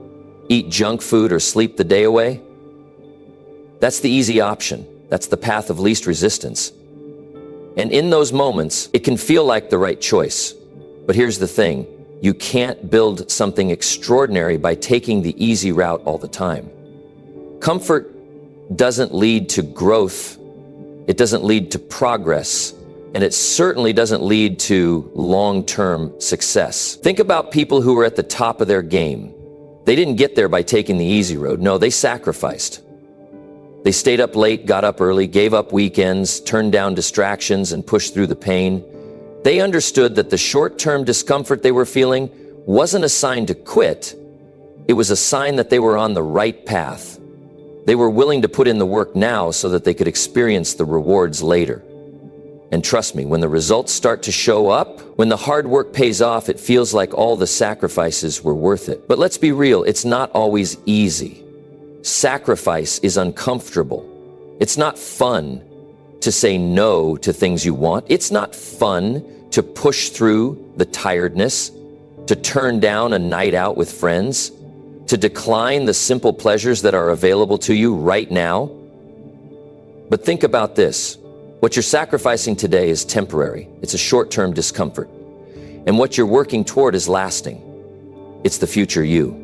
eat junk food, or sleep the day away? That's the easy option. That's the path of least resistance. And in those moments, it can feel like the right choice. But here's the thing. You can't build something extraordinary by taking the easy route all the time. Comfort doesn't lead to growth. It doesn't lead to progress. And it certainly doesn't lead to long-term success. Think about people who are at the top of their game. They didn't get there by taking the easy road. No, they sacrificed. They stayed up late, got up early, gave up weekends, turned down distractions, and pushed through the pain. They understood that the short-term discomfort they were feeling wasn't a sign to quit. It was a sign that they were on the right path. They were willing to put in the work now so that they could experience the rewards later. And trust me, when the results start to show up, when the hard work pays off, it feels like all the sacrifices were worth it. But let's be real, it's not always easy. Sacrifice is uncomfortable. It's not fun to say no to things you want. It's not fun to push through the tiredness, to turn down a night out with friends, to decline the simple pleasures that are available to you right now. But think about this. What you're sacrificing today is temporary. It's a short-term discomfort. And what you're working toward is lasting. It's the future you.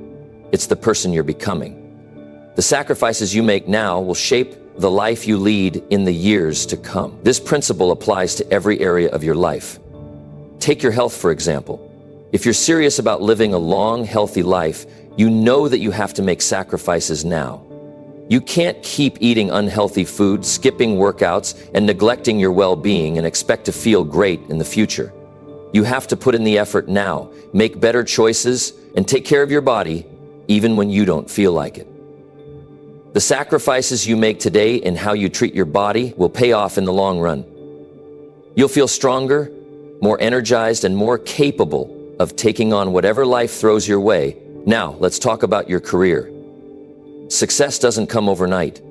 It's the person you're becoming. The sacrifices you make now will shape the life you lead in the years to come. This principle applies to every area of your life. Take your health, for example. If you're serious about living a long, healthy life, you know that you have to make sacrifices now. You can't keep eating unhealthy food, skipping workouts, and neglecting your well-being and expect to feel great in the future. You have to put in the effort now, make better choices, and take care of your body, even when you don't feel like it. The sacrifices you make today in how you treat your body will pay off in the long run. You'll feel stronger, more energized, and more capable of taking on whatever life throws your way. Now, let's talk about your career. Success doesn't come overnight.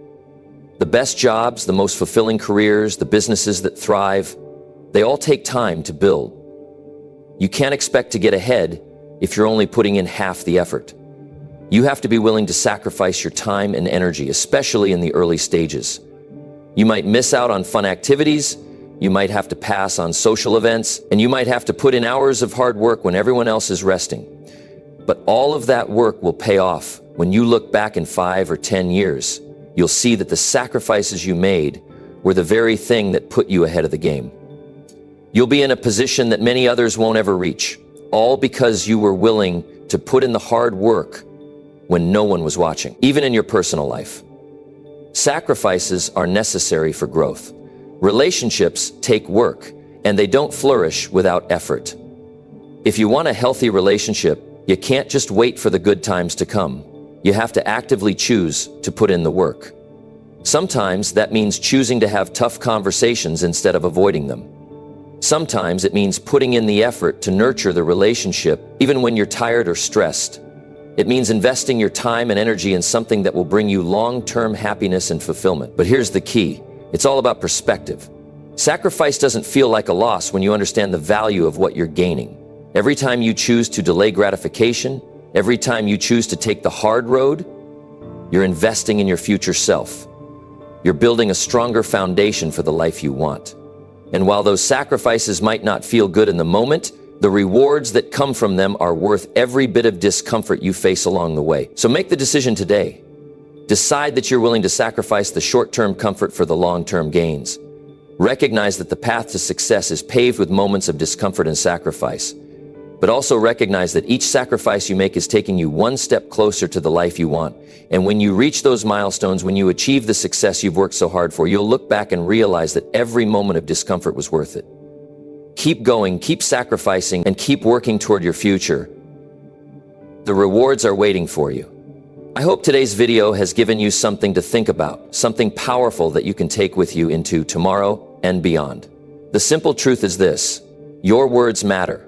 The best jobs, the most fulfilling careers, the businesses that thrive, they all take time to build. You can't expect to get ahead if you're only putting in half the effort. You have to be willing to sacrifice your time and energy, especially in the early stages. You might miss out on fun activities, you might have to pass on social events, and you might have to put in hours of hard work when everyone else is resting. But all of that work will pay off. When you look back in 5 or 10 years, you'll see that the sacrifices you made were the very thing that put you ahead of the game. You'll be in a position that many others won't ever reach, all because you were willing to put in the hard work when no one was watching, even in your personal life. Sacrifices are necessary for growth. Relationships take work, and they don't flourish without effort. If you want a healthy relationship, you can't just wait for the good times to come. You have to actively choose to put in the work. Sometimes that means choosing to have tough conversations instead of avoiding them. Sometimes it means putting in the effort to nurture the relationship even when you're tired or stressed. It means investing your time and energy in something that will bring you long-term happiness and fulfillment. But here's the key. It's all about perspective. Sacrifice doesn't feel like a loss when you understand the value of what you're gaining. Every time you choose to delay gratification, every time you choose to take the hard road, you're investing in your future self. You're building a stronger foundation for the life you want. And while those sacrifices might not feel good in the moment, the rewards that come from them are worth every bit of discomfort you face along the way. So make the decision today. Decide that you're willing to sacrifice the short-term comfort for the long-term gains. Recognize that the path to success is paved with moments of discomfort and sacrifice. But also recognize that each sacrifice you make is taking you one step closer to the life you want. And when you reach those milestones, when you achieve the success you've worked so hard for, you'll look back and realize that every moment of discomfort was worth it. Keep going, keep sacrificing, and keep working toward your future. The rewards are waiting for you. I hope today's video has given you something to think about, something powerful that you can take with you into tomorrow and beyond. The simple truth is this: your words matter.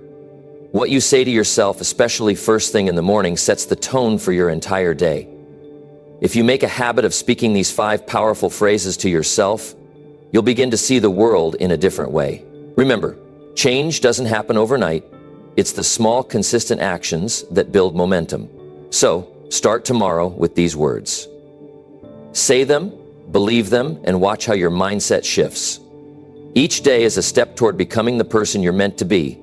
What you say to yourself, especially first thing in the morning, sets the tone for your entire day. If you make a habit of speaking these 5 powerful phrases to yourself, you'll begin to see the world in a different way. Remember, change doesn't happen overnight. It's the small, consistent actions that build momentum. So, start tomorrow with these words. Say them, believe them, and watch how your mindset shifts. Each day is a step toward becoming the person you're meant to be.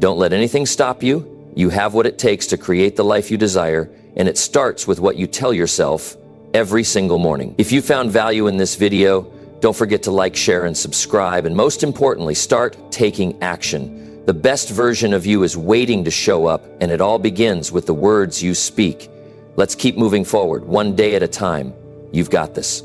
Don't let anything stop you. You have what it takes to create the life you desire, and it starts with what you tell yourself every single morning. If you found value in this video, don't forget to like, share, and subscribe, and most importantly, start taking action. The best version of you is waiting to show up, and it all begins with the words you speak. Let's keep moving forward, one day at a time. You've got this.